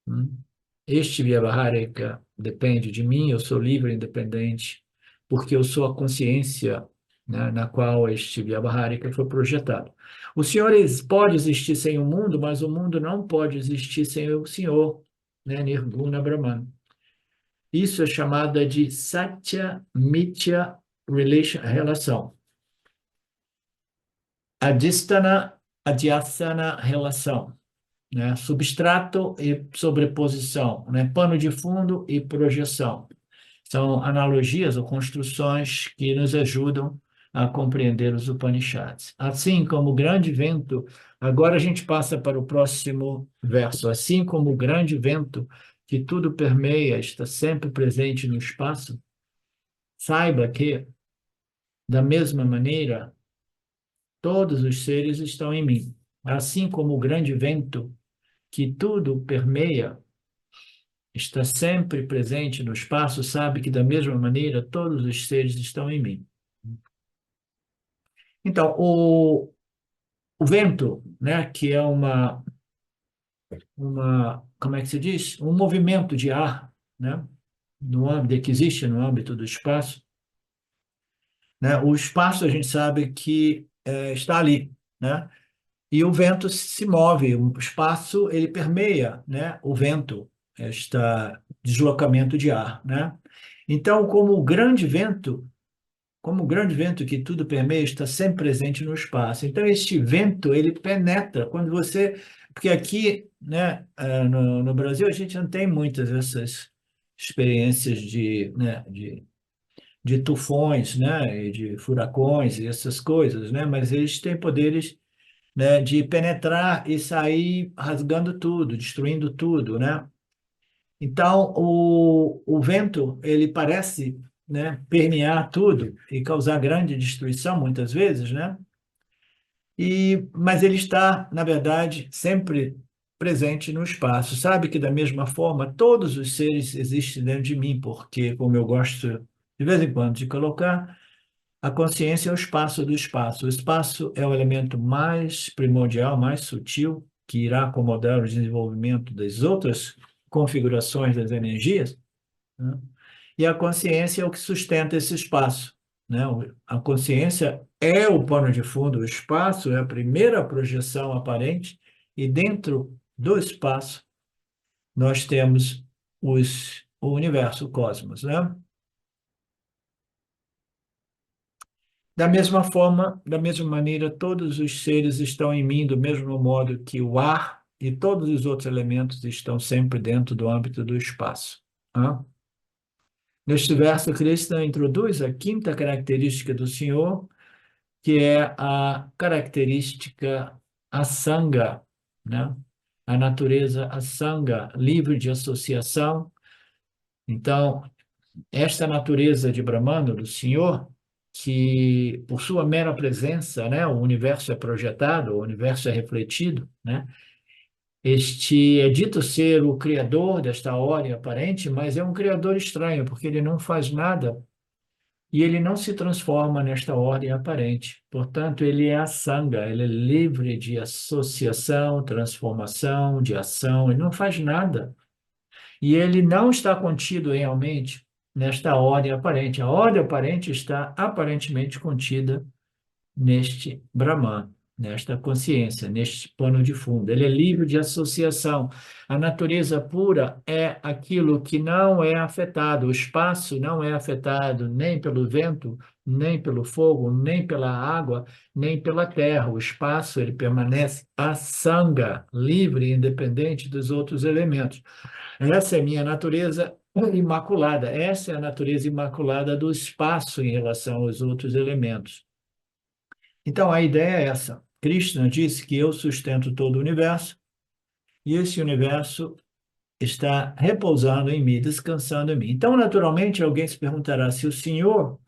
Hum. Este Vyavaharika depende de mim, eu sou livre e independente, porque eu sou a consciência, né, na qual este Vyavaharika foi projetado. O Senhor pode existir sem o mundo, mas o mundo não pode existir sem o Senhor, né, Nirguna Brahman. Isso é chamada de Satya Mithya relação. Adistana, Adhyasana relação, né? Substrato e sobreposição, né? Pano de fundo e projeção. São analogias ou construções que nos ajudam a compreender os Upanishads. Assim como o grande vento, agora a gente passa para o próximo verso. Assim como o grande vento que tudo permeia, está sempre presente no espaço, saiba que, da mesma maneira, todos os seres estão em mim. Assim como o grande vento que tudo permeia, está sempre presente no espaço, sabe que da mesma maneira todos os seres estão em mim. Então, o vento, né, que é como é que se diz? Um movimento de ar, né, no âmbito que existe no âmbito do espaço, né? O espaço a gente sabe que está ali, né? E o vento se move, o espaço ele permeia, né, o vento, este deslocamento de ar, né? Então, como o grande vento que tudo permeia, está sempre presente no espaço. Então, este vento, ele penetra quando você, porque aqui, né, no Brasil a gente não tem muitas dessas experiências né, de tufões, né, e de furacões e essas coisas, né? Mas eles têm poderes, né, de penetrar e sair rasgando tudo, destruindo tudo, né? Então, o vento, ele parece, né, permear tudo e causar grande destruição, muitas vezes, né? Mas ele está, na verdade, sempre presente no espaço. Sabe que, da mesma forma, todos os seres existem dentro de mim, porque, como eu gosto, de vez em quando, de colocar, a consciência é o espaço do espaço. O espaço é o elemento mais primordial, mais sutil, que irá acomodar o desenvolvimento das outras configurações das energias, né? E a consciência é o que sustenta esse espaço, né? A consciência é o pano de fundo, o espaço é a primeira projeção aparente, e dentro do espaço nós temos o universo, o cosmos, né? Da mesma forma, da mesma maneira, todos os seres estão em mim, do mesmo modo que o ar e todos os outros elementos estão sempre dentro do âmbito do espaço. Né? Neste verso, Krishna introduz a quinta característica do Senhor, que é a característica asanga, né? A natureza asanga, livre de associação. Então, esta natureza de Brahmana, do Senhor, que por sua mera presença, né, o universo é projetado, o universo é refletido, né? Este é dito ser o criador desta ordem aparente, mas é um criador estranho, porque ele não faz nada e ele não se transforma nesta ordem aparente. Portanto, ele é a sanga, ele é livre de associação, transformação, de ação, ele não faz nada. E ele não está contido realmente nesta ordem aparente. A ordem aparente está aparentemente contida neste Brahman. nesta consciência, neste pano de fundo. Ele é livre de associação. A natureza pura é aquilo que não é afetado, o espaço não é afetado nem pelo vento, nem pelo fogo, nem pela água, nem pela terra. O espaço ele permanece assanga, livre e independente dos outros elementos. Essa é a minha natureza imaculada. Essa é a natureza imaculada do espaço em relação aos outros elementos. Então, a ideia é essa. Krishna disse que eu sustento todo o universo e esse universo está repousando em mim, descansando em mim. Então, naturalmente, alguém se perguntará se o Senhor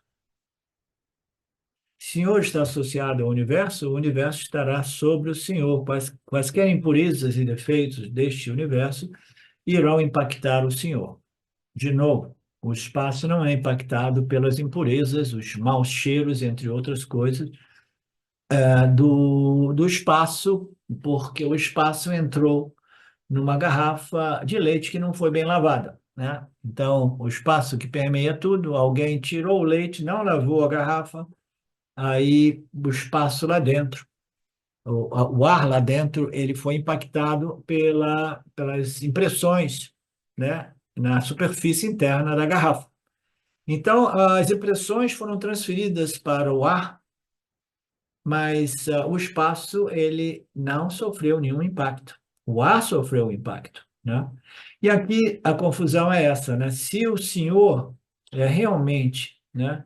está associado ao universo, o universo estará sobre o Senhor. Quaisquer impurezas e defeitos deste universo irão impactar o Senhor. De novo, o espaço não é impactado pelas impurezas, os maus cheiros, entre outras coisas, do espaço, porque o espaço entrou numa garrafa de leite que não foi bem lavada, né? Então, o espaço que permeia tudo, alguém tirou o leite, não lavou a garrafa, aí o espaço lá dentro, o ar lá dentro, ele foi impactado pelas impressões, né, na superfície interna da garrafa. Então, as impressões foram transferidas para o ar, mas o espaço ele não sofreu nenhum impacto. O ar sofreu um impacto, né? E aqui a confusão é essa, né? Se o Senhor é realmente, né,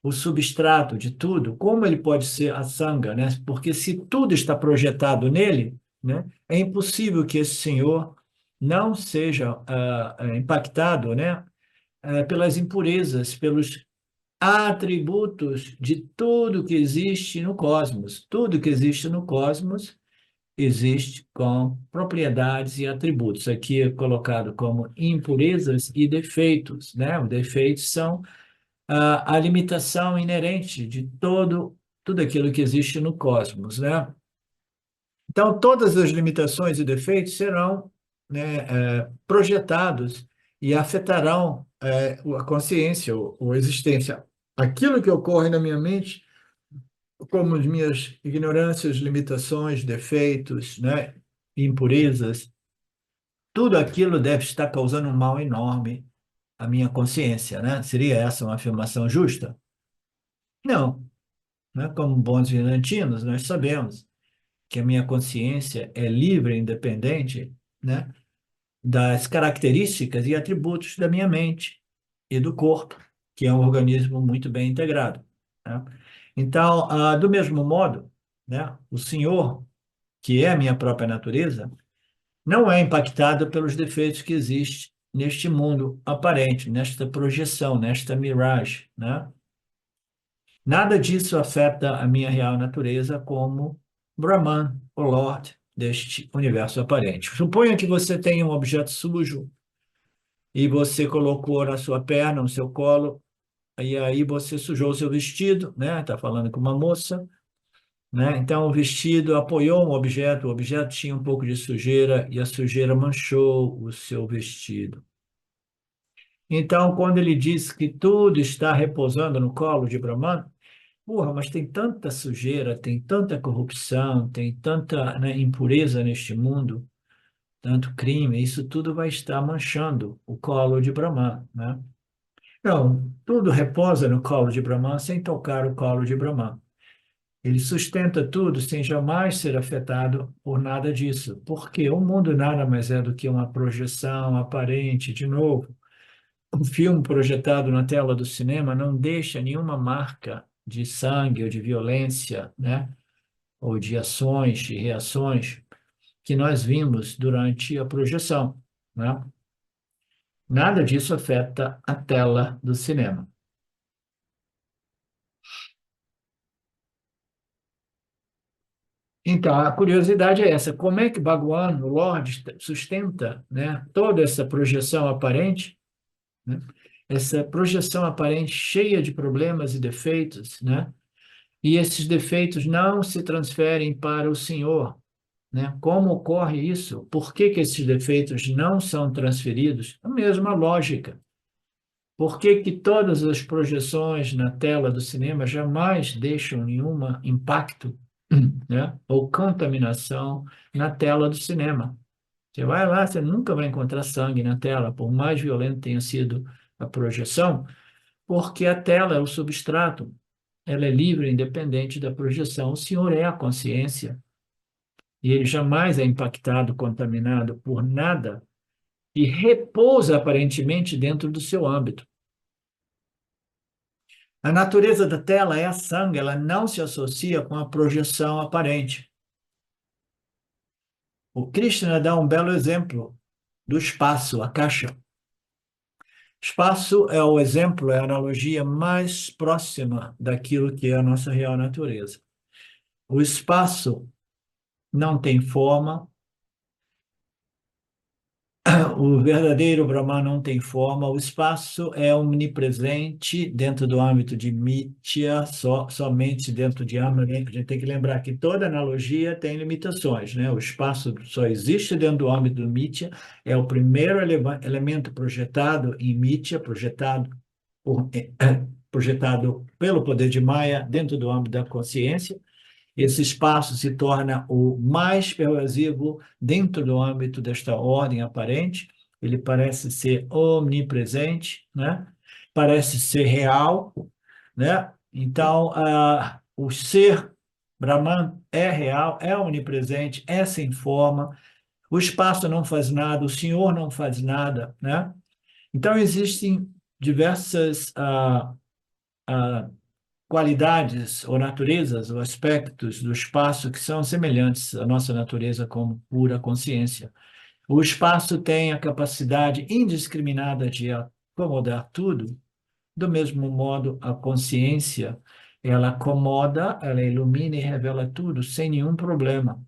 o substrato de tudo, como ele pode ser a sanga, né? Porque se tudo está projetado nele, né, é impossível que esse Senhor não seja impactado, né, pelas impurezas, pelos atributos de tudo que existe no cosmos. Tudo que existe no cosmos existe com propriedades e atributos. Aqui é colocado como impurezas e defeitos, né? Os defeitos são a limitação inerente de tudo aquilo que existe no cosmos, né? Então, todas as limitações e defeitos serão, né, projetados e afetarão a consciência ou a existência. Aquilo que ocorre na minha mente, como as minhas ignorâncias, limitações, defeitos, né, impurezas, tudo aquilo deve estar causando um mal enorme à minha consciência, né? Seria essa uma afirmação justa? Não, né? Como bons vedantinos, nós sabemos que a minha consciência é livre e independente, né, das características e atributos da minha mente e do corpo, que é um organismo muito bem integrado, né? Então, do mesmo modo, né, o Senhor, que é a minha própria natureza, não é impactado pelos defeitos que existem neste mundo aparente, nesta projeção, nesta miragem, né? Nada disso afeta a minha real natureza como Brahman, o Lord deste universo aparente. Suponha que você tenha um objeto sujo e você colocou na sua perna, no seu colo, e aí você sujou o seu vestido, né? Está falando com uma moça, né? Então o vestido apoiou um objeto, o objeto tinha um pouco de sujeira e a sujeira manchou o seu vestido. Então, quando ele diz que tudo está repousando no colo de Brahman, porra, mas tem tanta sujeira, tem tanta corrupção, tem tanta, né, impureza neste mundo, tanto crime, isso tudo vai estar manchando o colo de Brahman, né? Não, tudo reposa no colo de Brahman sem tocar o colo de Brahman. Ele sustenta tudo sem jamais ser afetado por nada disso. Porque o mundo nada mais é do que uma projeção aparente, de novo. Um filme projetado na tela do cinema não deixa nenhuma marca de sangue ou de violência, né? Ou de ações e reações que nós vimos durante a projeção, né? Nada disso afeta a tela do cinema. Então, a curiosidade é essa: como é que Bhagwan, o Lorde, sustenta, né, toda essa projeção aparente, né? Essa projeção aparente cheia de problemas e defeitos, né? E esses defeitos não se transferem para o Senhor, né? Como ocorre isso? Por que que esses defeitos não são transferidos? A mesma lógica. Por que que todas as projeções na tela do cinema jamais deixam nenhum impacto né? Ou contaminação na tela do cinema. Você vai lá, você nunca vai encontrar sangue na tela, por mais violento tenha sido a projeção, porque a tela é o substrato, ela é livre, independente da projeção. O Senhor é a consciência, e ele jamais é impactado, contaminado por nada, e repousa aparentemente dentro do seu âmbito. A natureza da tela é a sangue, ela não se associa com a projeção aparente. O Krishna dá um belo exemplo do espaço, a caixa. Espaço é o exemplo, é a analogia mais próxima daquilo que é a nossa real natureza. O espaço não tem forma, o verdadeiro Brahman não tem forma, o espaço é omnipresente dentro do âmbito de Mithya, somente dentro de Ama. A gente tem que lembrar que toda analogia tem limitações, né? O espaço só existe dentro do âmbito do Mithya, é o primeiro elemento projetado em Mithya, projetado pelo poder de Maya dentro do âmbito da consciência. Esse espaço se torna o mais pervasivo dentro do âmbito desta ordem aparente. Ele parece ser omnipresente, né? Parece ser real, né? Então, o ser Brahman é real, é onipresente, é sem forma. O espaço não faz nada, o Senhor não faz nada, né? Então, existem diversas qualidades ou naturezas ou aspectos do espaço que são semelhantes à nossa natureza como pura consciência. O espaço tem a capacidade indiscriminada de acomodar tudo, do mesmo modo a consciência, ela acomoda, ela ilumina e revela tudo sem nenhum problema.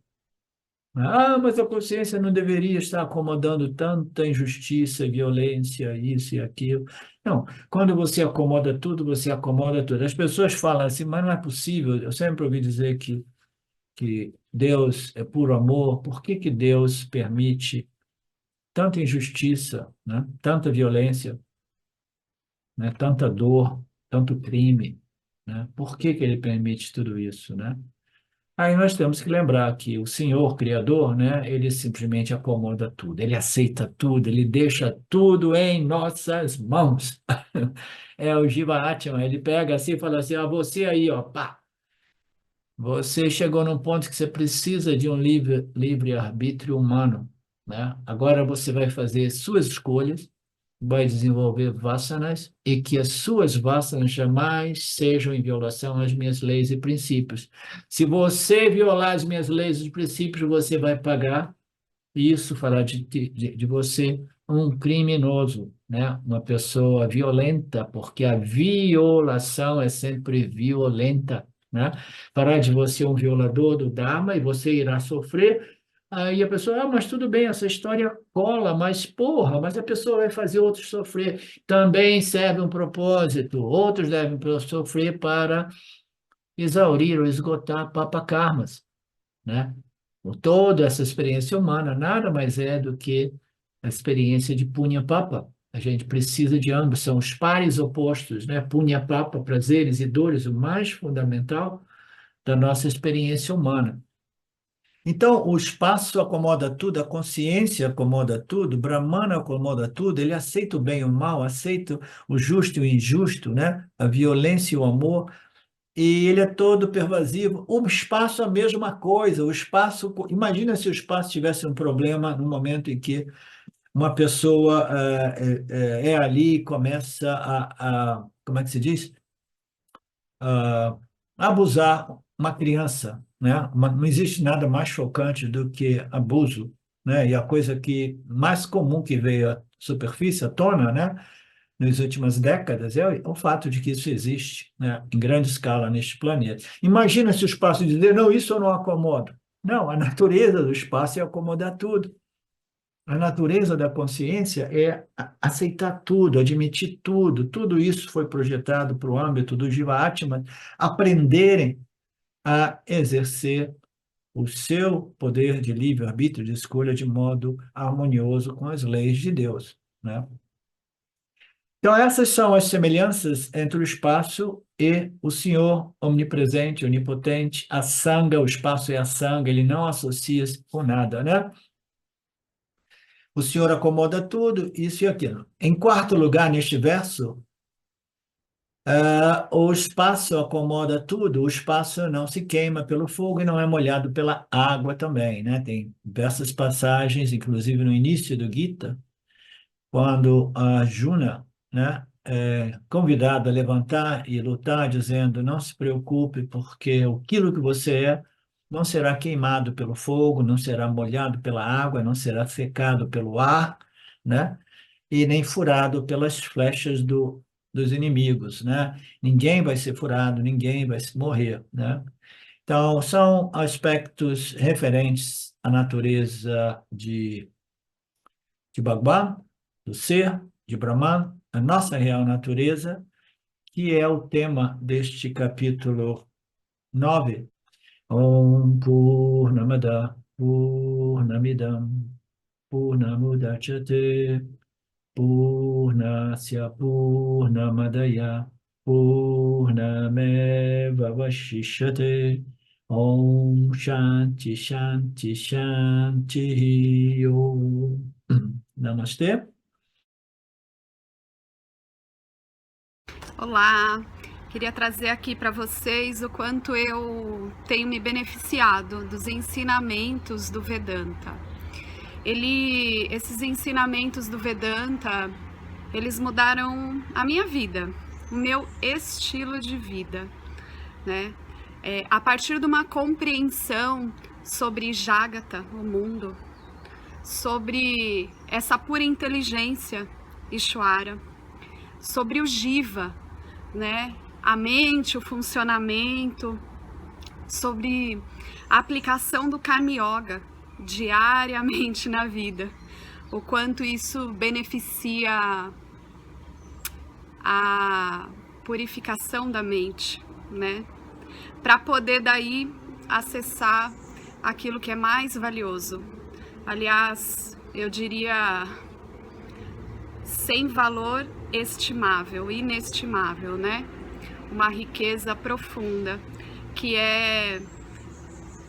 Ah, mas a consciência não deveria estar acomodando tanta injustiça, violência, isso e aquilo. Não, quando você acomoda tudo, você acomoda tudo. As pessoas falam assim, mas não é possível. Eu sempre ouvi dizer que Deus é puro amor. Por que que Deus permite tanta injustiça, né? Tanta violência, né? Tanta dor, tanto crime, né? Por que que ele permite tudo isso, né? Aí nós temos que lembrar que o Senhor Criador, né, ele simplesmente acomoda tudo, ele aceita tudo, ele deixa tudo em nossas mãos. É o Jiva Atman, ele pega assim e fala assim, você aí, ó, pá, você chegou num ponto que você precisa de um livre-arbítrio humano, né? Agora você vai fazer suas escolhas, vai desenvolver vasanas e que as suas vasanas jamais sejam em violação às minhas leis e princípios. Se você violar as minhas leis e princípios, você vai pagar, e isso fará de você um criminoso, né? Uma pessoa violenta, porque a violação é sempre violenta, né? Fará de você um violador do Dharma e você irá sofrer. Aí a pessoa, mas tudo bem, essa história cola, mas porra, mas a pessoa vai fazer outros sofrer. Também serve um propósito. Outros devem sofrer para exaurir ou esgotar papakarmas, né? Toda essa experiência humana nada mais é do que a experiência de Punya Papa. A gente precisa de ambos, são os pares opostos, né? Punya Papa, prazeres e dores, o mais fundamental da nossa experiência humana. Então, o espaço acomoda tudo, a consciência acomoda tudo, Brahmana acomoda tudo, ele aceita o bem e o mal, aceita o justo e o injusto, né? A violência e o amor, e ele é todo pervasivo. O espaço é a mesma coisa. O espaço, imagina se o espaço tivesse um problema no momento em que uma pessoa é ali e começa como é que se diz? Ah, abusar uma criança, né? Não existe nada mais chocante do que abuso, né? E a coisa que mais comum que veio à superfície, à tona, né? Nas últimas décadas é o fato de que isso existe, né, em grande escala neste planeta. Imagina se o espaço dizer, não, isso eu não acomodo. Não, a natureza do espaço é acomodar tudo. A natureza da consciência é aceitar tudo, admitir tudo. Tudo isso foi projetado para o âmbito do Jiva Atman aprenderem a exercer o seu poder de livre-arbítrio, de escolha de modo harmonioso com as leis de Deus, né? Então, essas são as semelhanças entre o espaço e o Senhor onipresente, onipotente, a sanga, o espaço é a sanga, ele não associa-se com nada, né? O Senhor acomoda tudo, isso e aquilo. Em quarto lugar, neste verso, o espaço acomoda tudo, o espaço não se queima pelo fogo e não é molhado pela água também, né? Tem diversas passagens, inclusive no início do Gita, quando a Juna, né, é convidada a levantar e lutar, dizendo, não se preocupe, porque aquilo que você é não será queimado pelo fogo, não será molhado pela água, não será secado pelo ar, né? E nem furado pelas flechas dos inimigos, né? Ninguém vai ser furado, ninguém vai morrer, né? Então, são aspectos referentes à natureza de Bhagwan, do ser, de Brahman, a nossa real natureza, que é o tema deste capítulo 9. Om Purnamada Purnamidam Purnamudachyate Purnasya Purnamadaya Purnameva Vashishyate Om Shanti Shanti Shanti Om. Namastê. Olá, queria trazer aqui para vocês o quanto eu tenho me beneficiado dos ensinamentos do Vedanta. Esses ensinamentos do Vedanta, eles mudaram a minha vida, o meu estilo de vida, né? A partir de uma compreensão sobre Jagata, o mundo, sobre essa pura inteligência, Ishvara, sobre o Jiva, né? A mente, o funcionamento, sobre a aplicação do Karma Yoga diariamente na vida, o quanto isso beneficia a purificação da mente, né? Para poder daí acessar aquilo que é mais valioso. Aliás, eu diria sem valor estimável, inestimável, né? Uma riqueza profunda, que é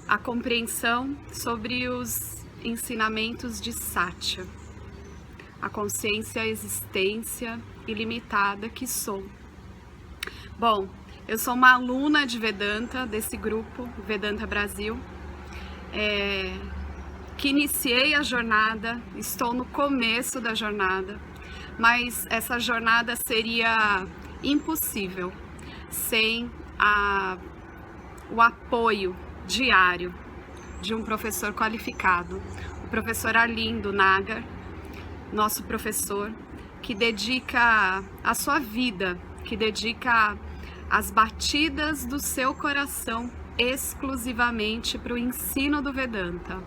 a compreensão sobre os ensinamentos de Satya, a consciência, a existência ilimitada que sou. Bom, eu sou uma aluna de Vedanta, desse grupo, Vedanta Brasil, que iniciei a jornada, estou no começo da jornada, mas essa jornada seria impossível sem o apoio diário de um professor qualificado, o professor Arlindo Nagar, nosso professor, que dedica a sua vida, que dedica as batidas do seu coração exclusivamente para o ensino do Vedanta.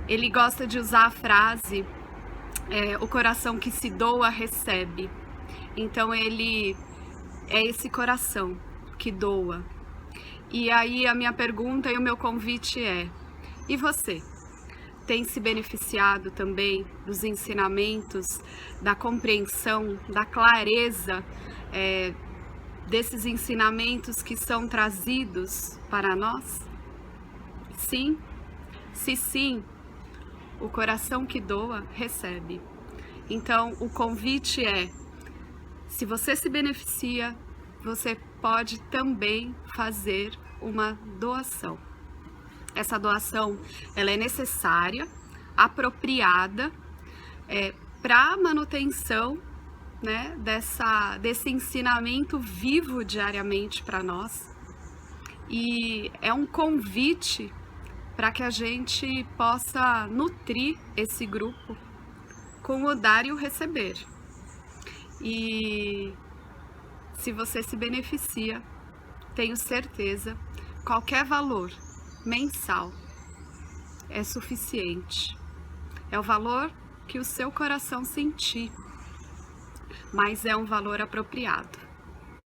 Ele gosta de usar a frase o coração que se doa recebe. Então ele é esse coração que doa. E aí a minha pergunta e o meu convite é: e você? Tem se beneficiado também dos ensinamentos, da compreensão, da clareza desses ensinamentos que são trazidos para nós? Sim? Se sim, o coração que doa recebe. Então o convite é: se você se beneficia, você pode também fazer uma doação. Essa doação, ela é necessária, apropriada, para a manutenção, né, desse ensinamento vivo diariamente para nós. E é um convite para que a gente possa nutrir esse grupo com o dar e o receber. E se você se beneficia, tenho certeza, qualquer valor mensal é suficiente. É o valor que o seu coração sentir, mas é um valor apropriado.